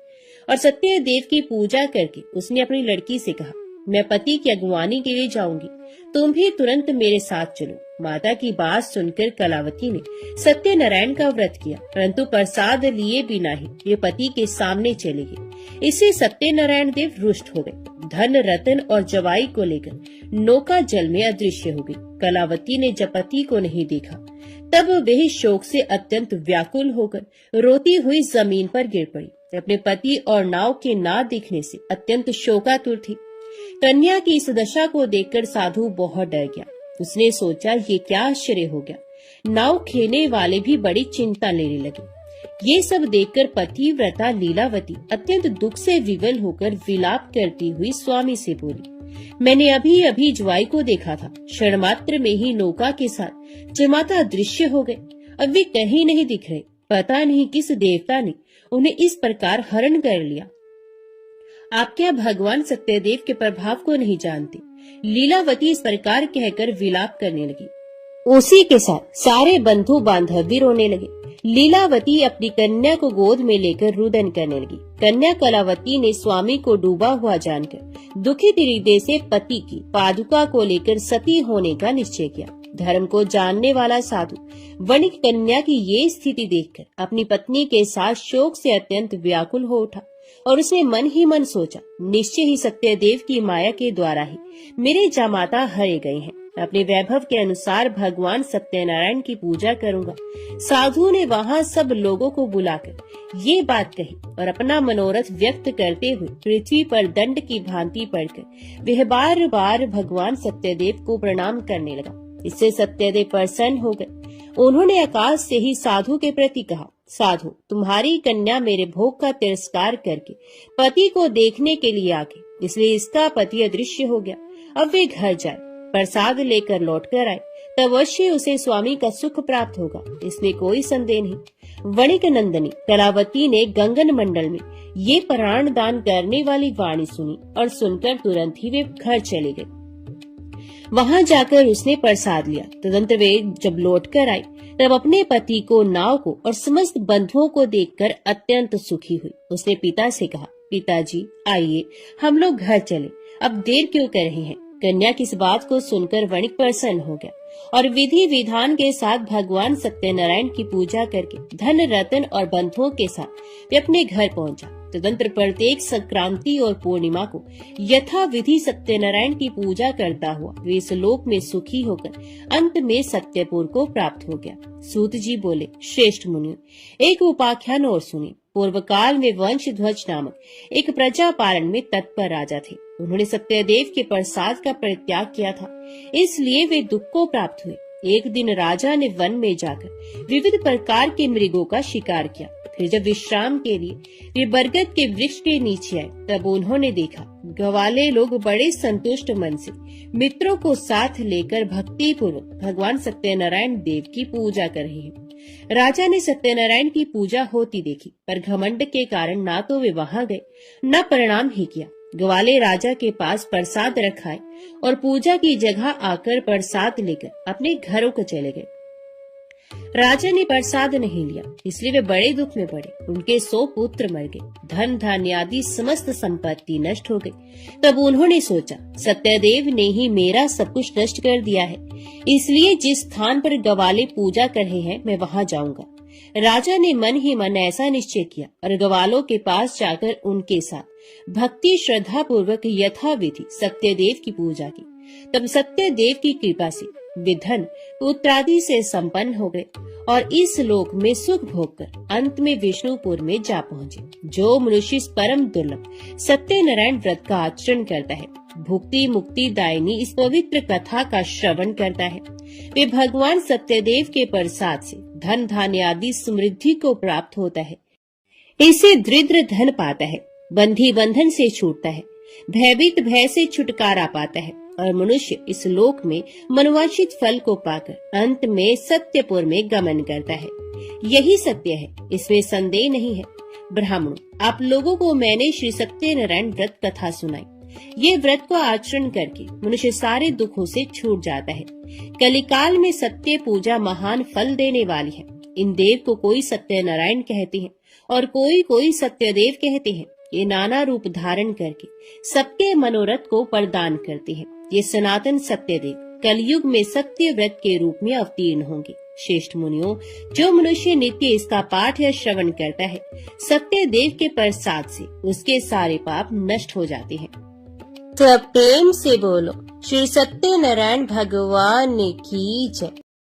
और सत्य देव की पूजा करके उसने अपनी लड़की से कहा, मैं पति की अगुवानी के लिए जाऊंगी, तुम भी तुरंत मेरे साथ चलो। माता की बात सुनकर कलावती ने सत्यनारायण का व्रत किया, परंतु प्रसाद लिए बिना ही वे पति के सामने चले गए। इससे सत्यनारायण देव रुष्ट हो गए। धन रतन और जवाई को लेकर नौका जल में अदृश्य हो गई। कलावती ने जब पति को नहीं देखा तब वह शोक से अत्यंत व्याकुल होकर रोती हुई जमीन पर गिर पड़ी। अपने पति और नाव के ना दिखने से अत्यंत शोकातुर थी। कन्या की इस दशा को देखकर साधु बहुत डर गया। उसने सोचा ये क्या आश्चर्य हो गया। नाव खेने वाले भी बड़ी चिंता लेने लगे। ये सब देखकर पतिव्रता लीलावती अत्यंत दुख से विवल होकर विलाप करती हुई स्वामी से बोली, मैंने अभी अभी ज्वाई को देखा था। क्षण मात्र में ही नौका के साथ जमाता दृश्य हो गए। अब वे कहीं नहीं दिख रहे। पता नहीं किस देवता ने उन्हें इस प्रकार हरण कर लिया। आप क्या भगवान सत्यदेव के प्रभाव को नहीं जानते? लीलावती इस प्रकार कहकर विलाप करने लगी। उसी के साथ सारे बंधु बांधव भी रोने लगे। लीलावती अपनी कन्या को गोद में लेकर रुदन करने लगी। कन्या कलावती ने स्वामी को डूबा हुआ जानकर दुखित हृदय से पति की पादुका को लेकर सती होने का निश्चय किया। धर्म को जानने वाला साधु वणिक कन्या की ये स्थिति देखकर अपनी पत्नी के साथ शोक से अत्यंत व्याकुल हो उठा और उसने मन ही मन सोचा, निश्चय ही सत्यदेव की माया के द्वारा ही मेरे जामाता हरे गए हैं। अपने वैभव के अनुसार भगवान सत्यनारायण की पूजा करूंगा। साधु ने वहाँ सब लोगों को बुलाकर ये बात कही और अपना मनोरथ व्यक्त करते हुए पृथ्वी पर दंड की भांति पड़कर वह बार बार भगवान सत्यदेव को प्रणाम करने लगा। इससे सत्यदेव प्रसन्न हो गए। उन्होंने आकाश से ही साधु के प्रति कहा, साधु, तुम्हारी कन्या मेरे भोग का तिरस्कार करके पति को देखने के लिए आ गई, इसलिए इसका पति अदृश्य हो गया। अब वे घर जाए, प्रसाद लेकर लौट कर आए, तब अवश्य उसे स्वामी का सुख प्राप्त होगा, इसमें कोई संदेह नहीं। वणिक नंदनी कलावती ने गंगन मंडल में ये प्राण दान करने वाली वाणी सुनी और सुनकर तुरंत ही वे घर चले गए। वहां जाकर उसने प्रसाद लिया। तदंतर वे जब लौट कर आई तब अपने पति को, नाव को और समस्त बंधुओं को देखकर अत्यंत सुखी हुई। उसने पिता से कहा, पिताजी आइए हम लोग घर चले, अब देर क्यों कर रहे हैं? कन्या की इस बात को सुनकर वणिक प्रसन्न हो गया और विधि विधान के साथ भगवान सत्यनारायण की पूजा करके धन रतन और बंधुओं के साथ वे अपने घर पहुंचा। तदंतर प्रत्येक संक्रांति और पूर्णिमा को यथा विधि सत्यनारायण की पूजा करता हुआ वे इस लोक में सुखी होकर अंत में सत्यपुर को प्राप्त हो गया। सूत जी बोले, श्रेष्ठ मुनियों, एक उपाख्यान और सुनिए। पूर्व काल में वंशध्वज नामक एक प्रजा पालन में तत्पर राजा थे। उन्होंने सत्यदेव के प्रसाद का परित्याग किया था, इसलिए वे दुख को प्राप्त हुए। एक दिन राजा ने वन में जाकर विविध प्रकार के मृगों का शिकार किया। फिर जब विश्राम के लिए वे बरगद के वृक्ष के नीचे आए तब उन्होंने देखा ग्वाले लोग बड़े संतुष्ट मन से मित्रों को साथ लेकर भक्ति पूर्वक भगवान सत्यनारायण देव की पूजा कर रहे हैं। राजा ने सत्यनारायण की पूजा होती देखी, पर घमंड के कारण ना तो वे वहां गए न प्रणाम ही किया। ग्वाले राजा के पास प्रसाद रखाए और पूजा की जगह आकर प्रसाद लेकर अपने घरों को चले गए। राजा ने प्रसाद नहीं लिया, इसलिए वे बड़े दुख में पड़े। उनके 100 पुत्र मर गए, धन धान्य आदि समस्त संपत्ति नष्ट हो गई। तब उन्होंने सोचा, सत्यदेव ने ही मेरा सब कुछ नष्ट कर दिया है, इसलिए जिस स्थान पर ग्वाले पूजा कर रहे हैं मैं वहां जाऊंगा। राजा ने मन ही मन ऐसा निश्चय किया और ग्वालों के पास जाकर उनके साथ भक्ति श्रद्धा पूर्वक यथाविधि सत्यदेव की पूजा की। तब सत्यदेव की कृपा से वे धन पुत्रादि से संपन्न हो गए और इस लोक में सुख भोग कर अंत में विष्णुपुर में जा पहुँचे। जो मनुष्य परम दुर्लभ सत्यनारायण व्रत का आचरण करता है, भुक्ति मुक्ति दायिनी इस पवित्र कथा का श्रवण करता है, वे भगवान सत्यदेव के प्रसाद से धन धान्य आदि समृद्धि को प्राप्त होता है। इसे दृढ़ धन पाता है, बंधी बंधन से छूटता है, भयभीत भय से छुटकारा पाता है और मनुष्य इस लोक में मनोवांछित फल को पाकर अंत में सत्यपुर में गमन करता है। यही सत्य है, इसमें संदेह नहीं है। ब्राह्मणों, आप लोगों को मैंने श्री सत्यनारायण व्रत कथा सुनाई। ये व्रत को आचरण करके मनुष्य सारे दुखों से छूट जाता है। कलिकाल में सत्य पूजा महान फल देने वाली है। इन देव को कोई सत्यनारायण कहते हैं और कोई कोई सत्यदेव कहते हैं। ये नाना रूप धारण करके सबके मनोरथ को प्रदान करते हैं। ये सनातन सत्यदेव कलयुग में सत्य व्रत के रूप में अवतीर्ण होंगे। श्रेष्ठ मुनियों, जो मनुष्य नित्य इसका पाठ या श्रवण करता है, सत्य देव के प्रसाद से उसके सारे पाप नष्ट हो जाते हैं। तो अब प्रेम से बोलो, श्री सत्यनारायण भगवान की जय।